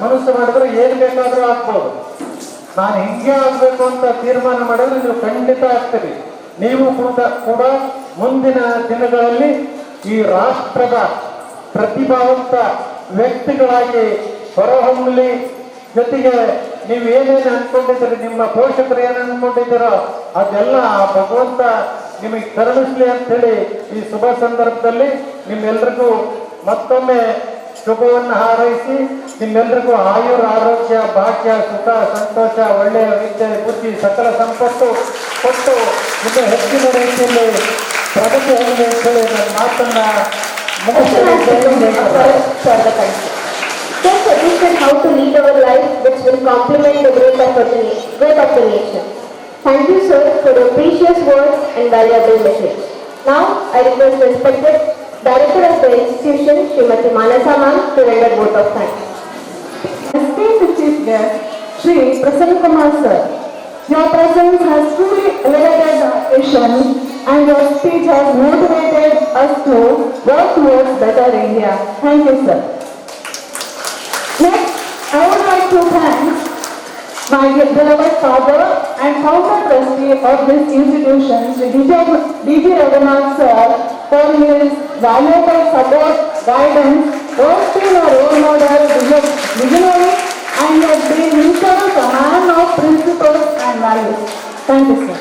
ಮನಸ್ಸು ಮಾಡಿದ್ರೆ ಏನ್ ಬೇಕಾದ್ರೂ ಆಗ್ಬೋದು. ನಾನು ಹಿಂಗೆ ಆಗ್ಬೇಕು ಅಂತ ತೀರ್ಮಾನ ಮಾಡಿದ್ರೆ ನೀವು ಖಂಡಿತ ಆಗ್ತೀರಿ. ನೀವು ಕೂಡ ಮುಂದಿನ ದಿನಗಳಲ್ಲಿ ಈ ರಾಷ್ಟ್ರದ ಪ್ರತಿಭಾವಂತ ವ್ಯಕ್ತಿಗಳಾಗಿ ಹೊರಹೊಮ್ಮಲಿ. ಜೊತೆಗೆ ನೀವು ಏನೇನು ಅನ್ಕೊಂಡಿದ್ದೀರಿ, ನಿಮ್ಮ ಪೋಷಕರು ಏನು ಅನ್ಕೊಂಡಿದ್ದೀರೋ ಅದೆಲ್ಲ ಭಗವಂತ ನಿಮಗೆ ಕರುಣಿಸ್ಲಿ ಅಂತ ಹೇಳಿ ಈ ಶುಭ ಸಂದರ್ಭದಲ್ಲಿ ನಿಮ್ಮೆಲ್ರಿಗೂ ಮತ್ತೊಮ್ಮೆ ಶುಭವನ್ನು ಹಾರೈಸಿ ನಿಮ್ಮೆಲ್ರಿಗೂ ಆಯುರ್ ಆರೋಗ್ಯ ಭಾಗ್ಯ ಸುಖ ಸಂತೋಷ ಒಳ್ಳೆಯ ವಿದ್ಯೆ ಬುದ್ಧಿ ಸಕಲ ಸಂಪತ್ತು ಕೊಟ್ಟು ಇನ್ನು ಹೆಚ್ಚಿನ ರೀತಿಯಲ್ಲಿ ಪ್ರಗತಿ ಹೊಂದಿ ಅಂತ ಹೇಳಿ ನನ್ನ ಮಾತನ್ನ They suggested how to lead our life which will complement the growth of the nation. Thank you, sir, for your precious words and valuable message. Now, I request respected Director of the institution, Srimati Manasa Ma'am, to render vote of thanks. Esteemed Chief Guest, Shri Prasanna Kumar sir, your presence has truly elevated the occasion and your speech has motivated us to work towards better India. Thank you, sir. Next, I would like to thank my beloved father and founder trustee of this institution, Shri D.J. Raghunath sir, for his valuable support, guidance, was been a role model, visionary, and has been himself a man of principles and values. Thank you, sir.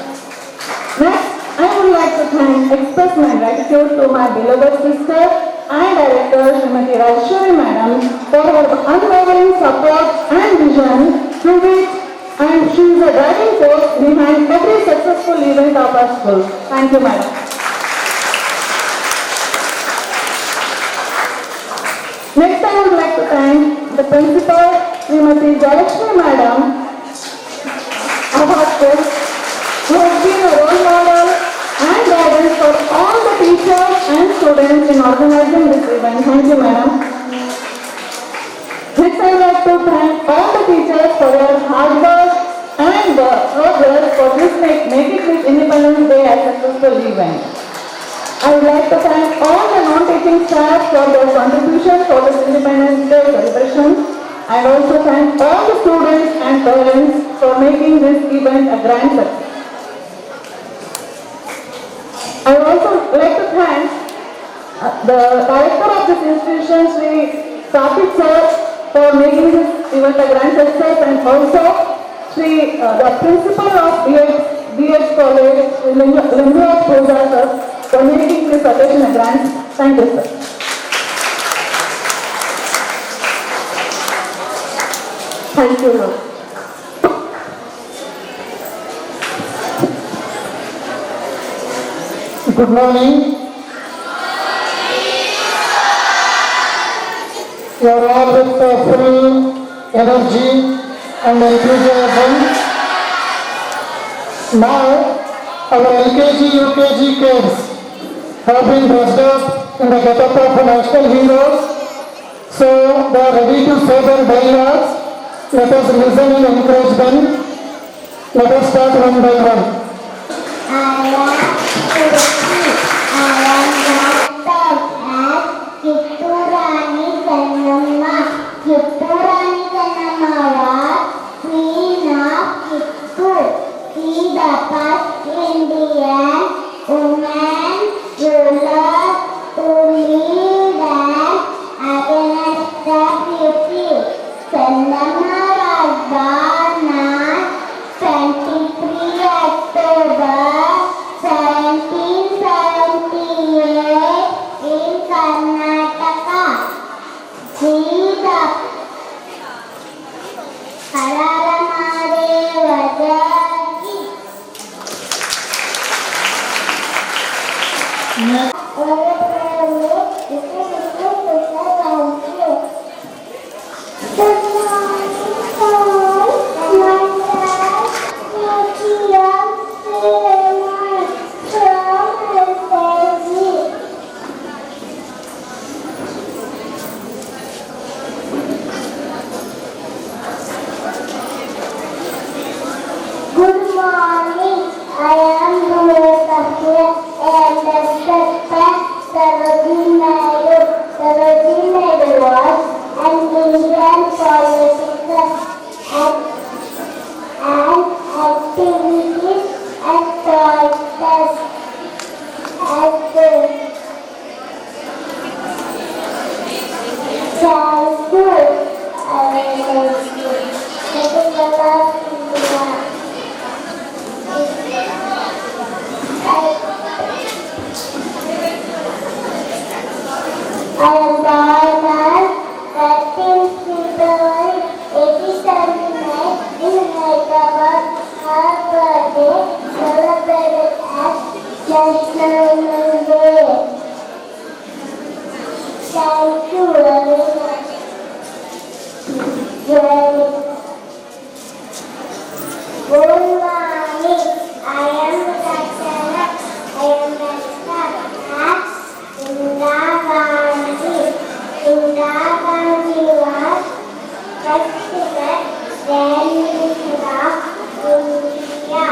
Next, I would like to express my gratitude to my beloved sister and director, Srimati Rajeshwari Madam, for her unwavering support and vision, through which and she is a driving force behind every successful event of our school. Thank you, Madam. Next, I would like to thank the principal, Srimati Jayalakshmi Madam, of our school, who has been a role model and guidance for all the teachers and students in organizing this event. Thank you, Madam. Next, I would like to thank all the teachers for their hard work and progress for making this Independence Day a successful event. I would like to thank all the non-teaching staff for their contribution for this Independence Day celebration, and also thank all the students and parents for making this event a grand success. I would also like to thank the director of this institution, Sri Karthik sir, for making this event a grand success, and also the principal of BH College, Linda Pooja sir, for making this occasion a grand. Thank you, sir. Thank you, ma'am. Good morning. You are all with full energy and enthusiasm. Now, our LKG, UKG kids have been dressed up in the get-up of national heroes, so they are ready to say their dialogues. Let us listen and encourage them. Let us start one by one. Kitturani Kannamma was Queen Hara Hara Mahadeva ಜಯ. Good morning. I am Bhumika and the Sarojini Naidu was an Indian politician and activist and poetess childhood. I am born on 13th February 1879 in Hyderabad. Her birthday celebrated as National Women's Day. Thank you very much. Good morning. I am Lakshana. I am Indira Gandhi. Indira Gandhi was President then Minister of India.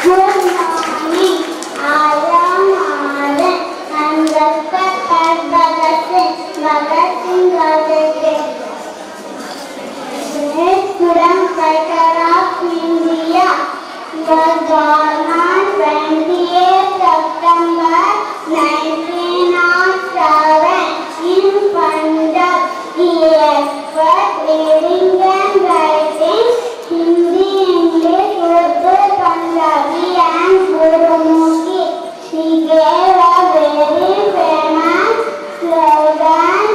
Good morning. I am Anand and respected Bhagat Singh was a freedom fighter of India. Was born on 28 September 1907 in Punjab. He expert reading and writing Hindi, English, Urdu, Punjabi and Gurumukhi. He gave a very famous slogan,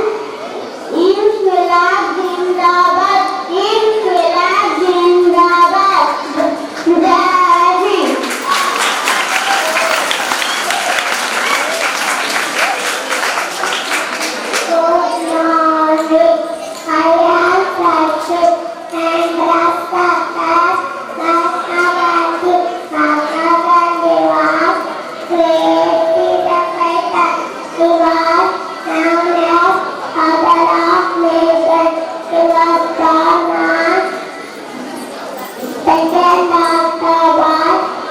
Inquilab Zindabad, Inquilab Zindabad. Jai Hind. Good morning. I am Prashit and Rasta Mahatma Gandhi. Mahatma Gandhi was great freedom fighter. He was known as Father of Nation. He was born on 2nd October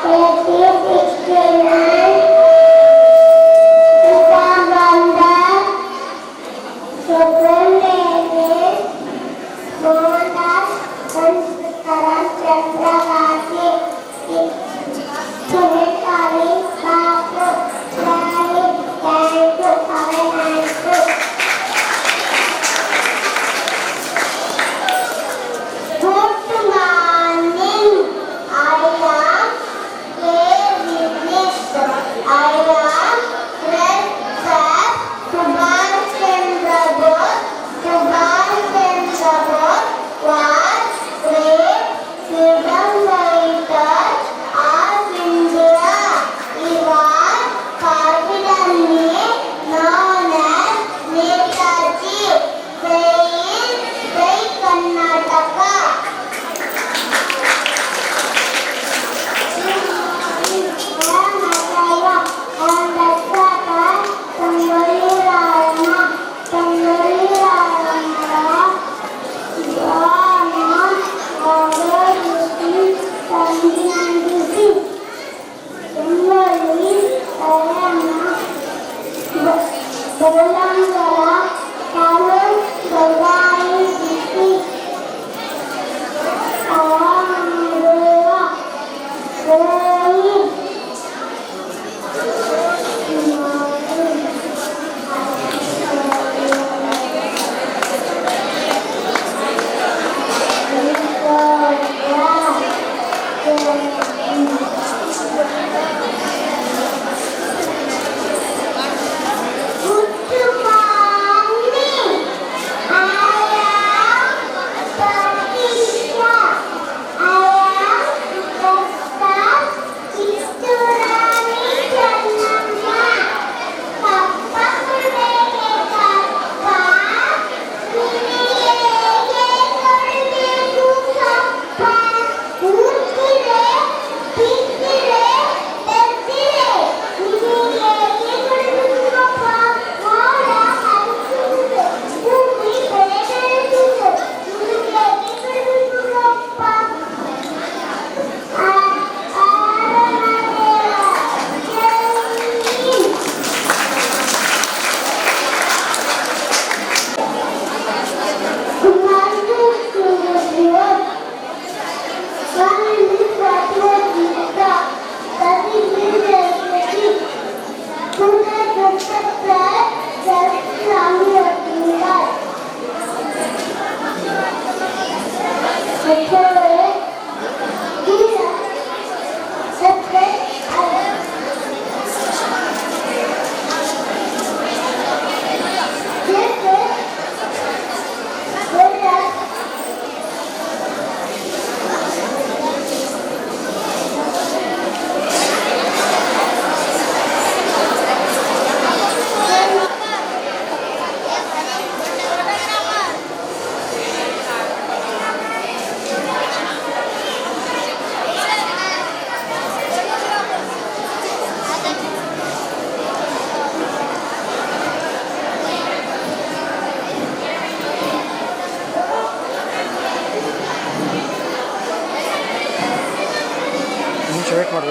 1869. Superintendent Mohandas Karan Chandra Gandhi. Sunitari Babu Jai. Thank you. Have a nice day. Good morning. I am K.V.S. I am Red Sir Subhash Chandra Bose. Subhash Chandra Bose was great freedom fighter ನಿಮಿಷ wait ಮಾಡಿ.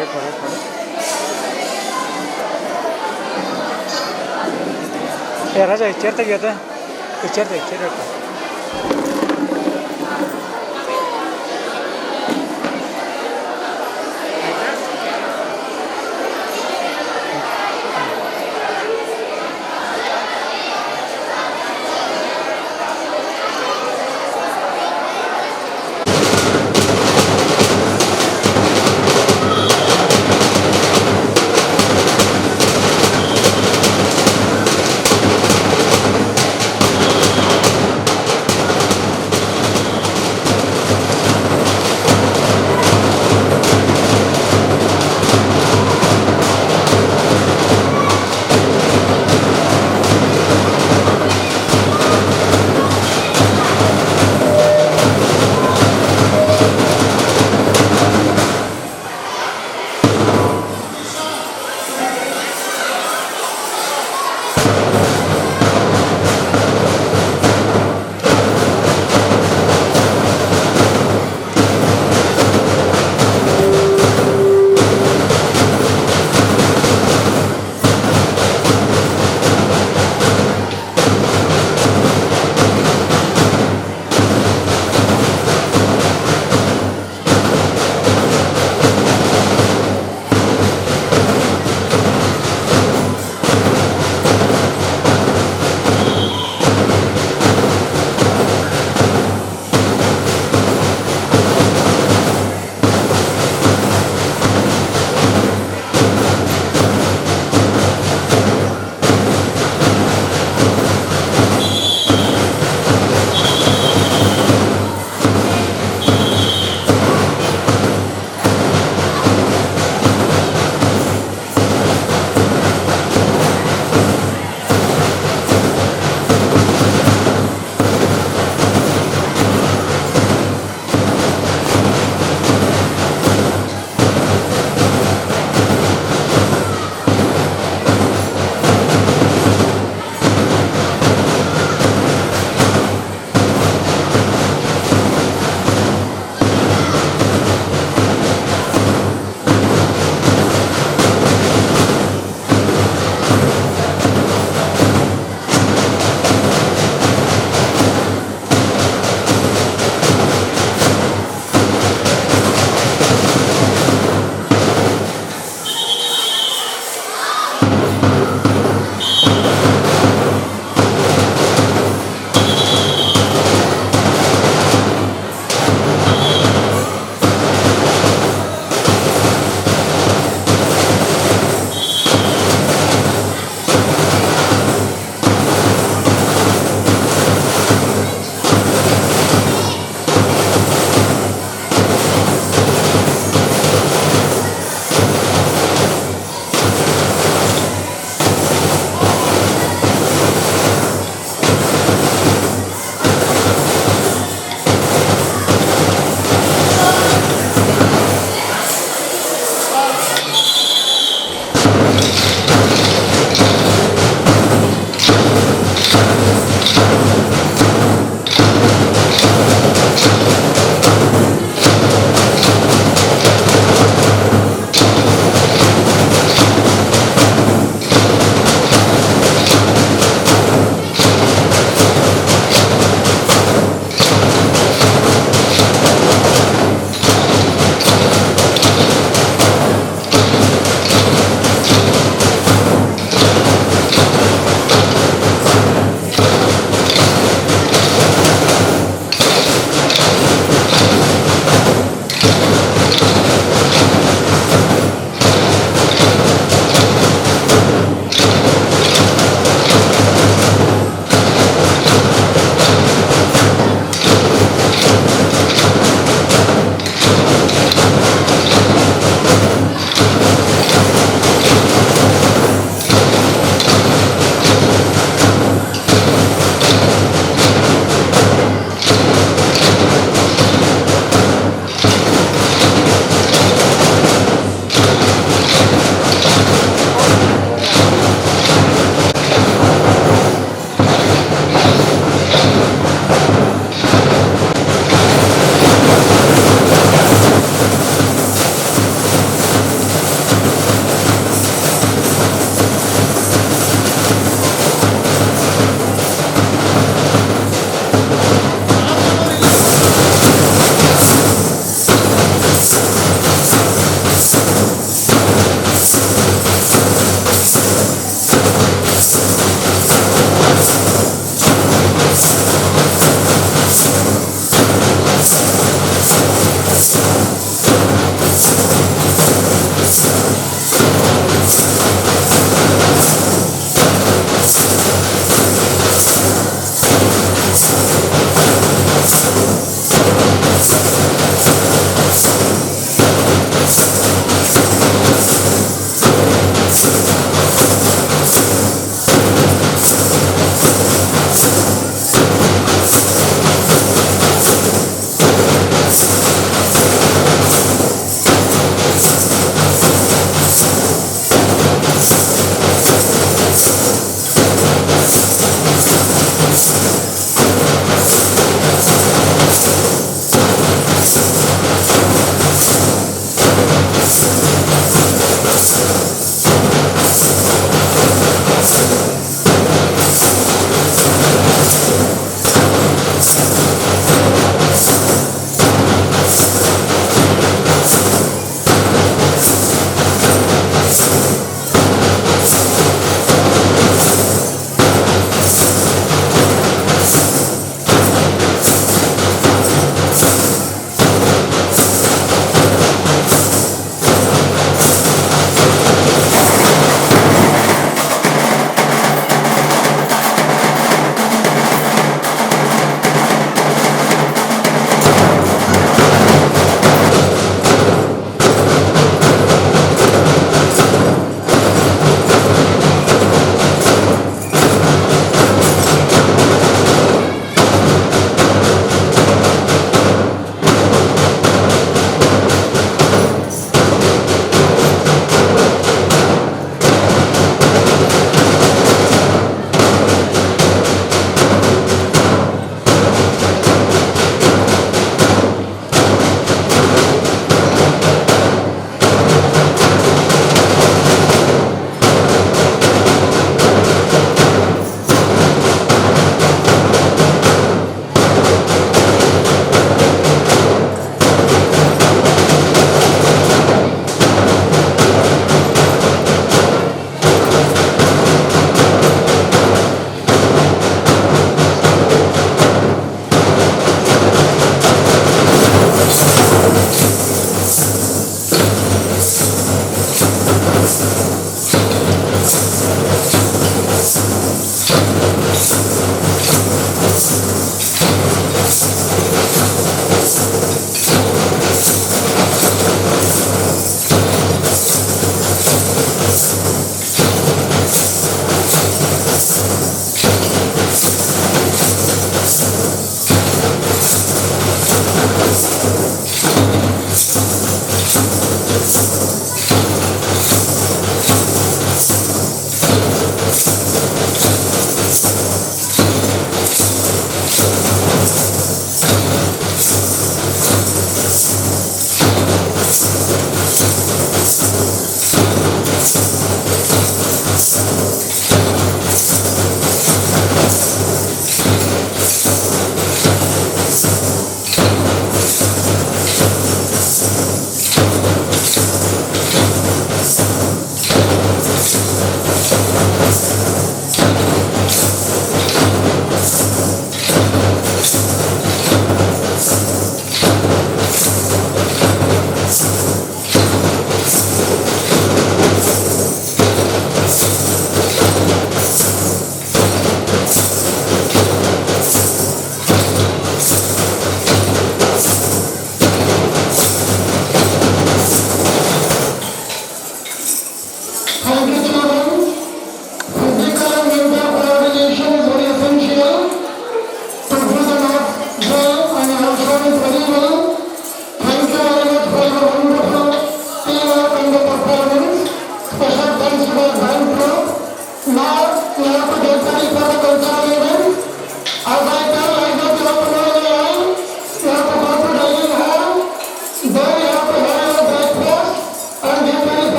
ರಾಜ chair ತೆಗಿಯೋದು, chair ಇಟ್ಟು.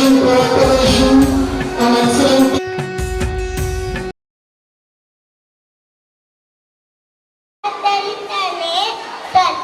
Thank you.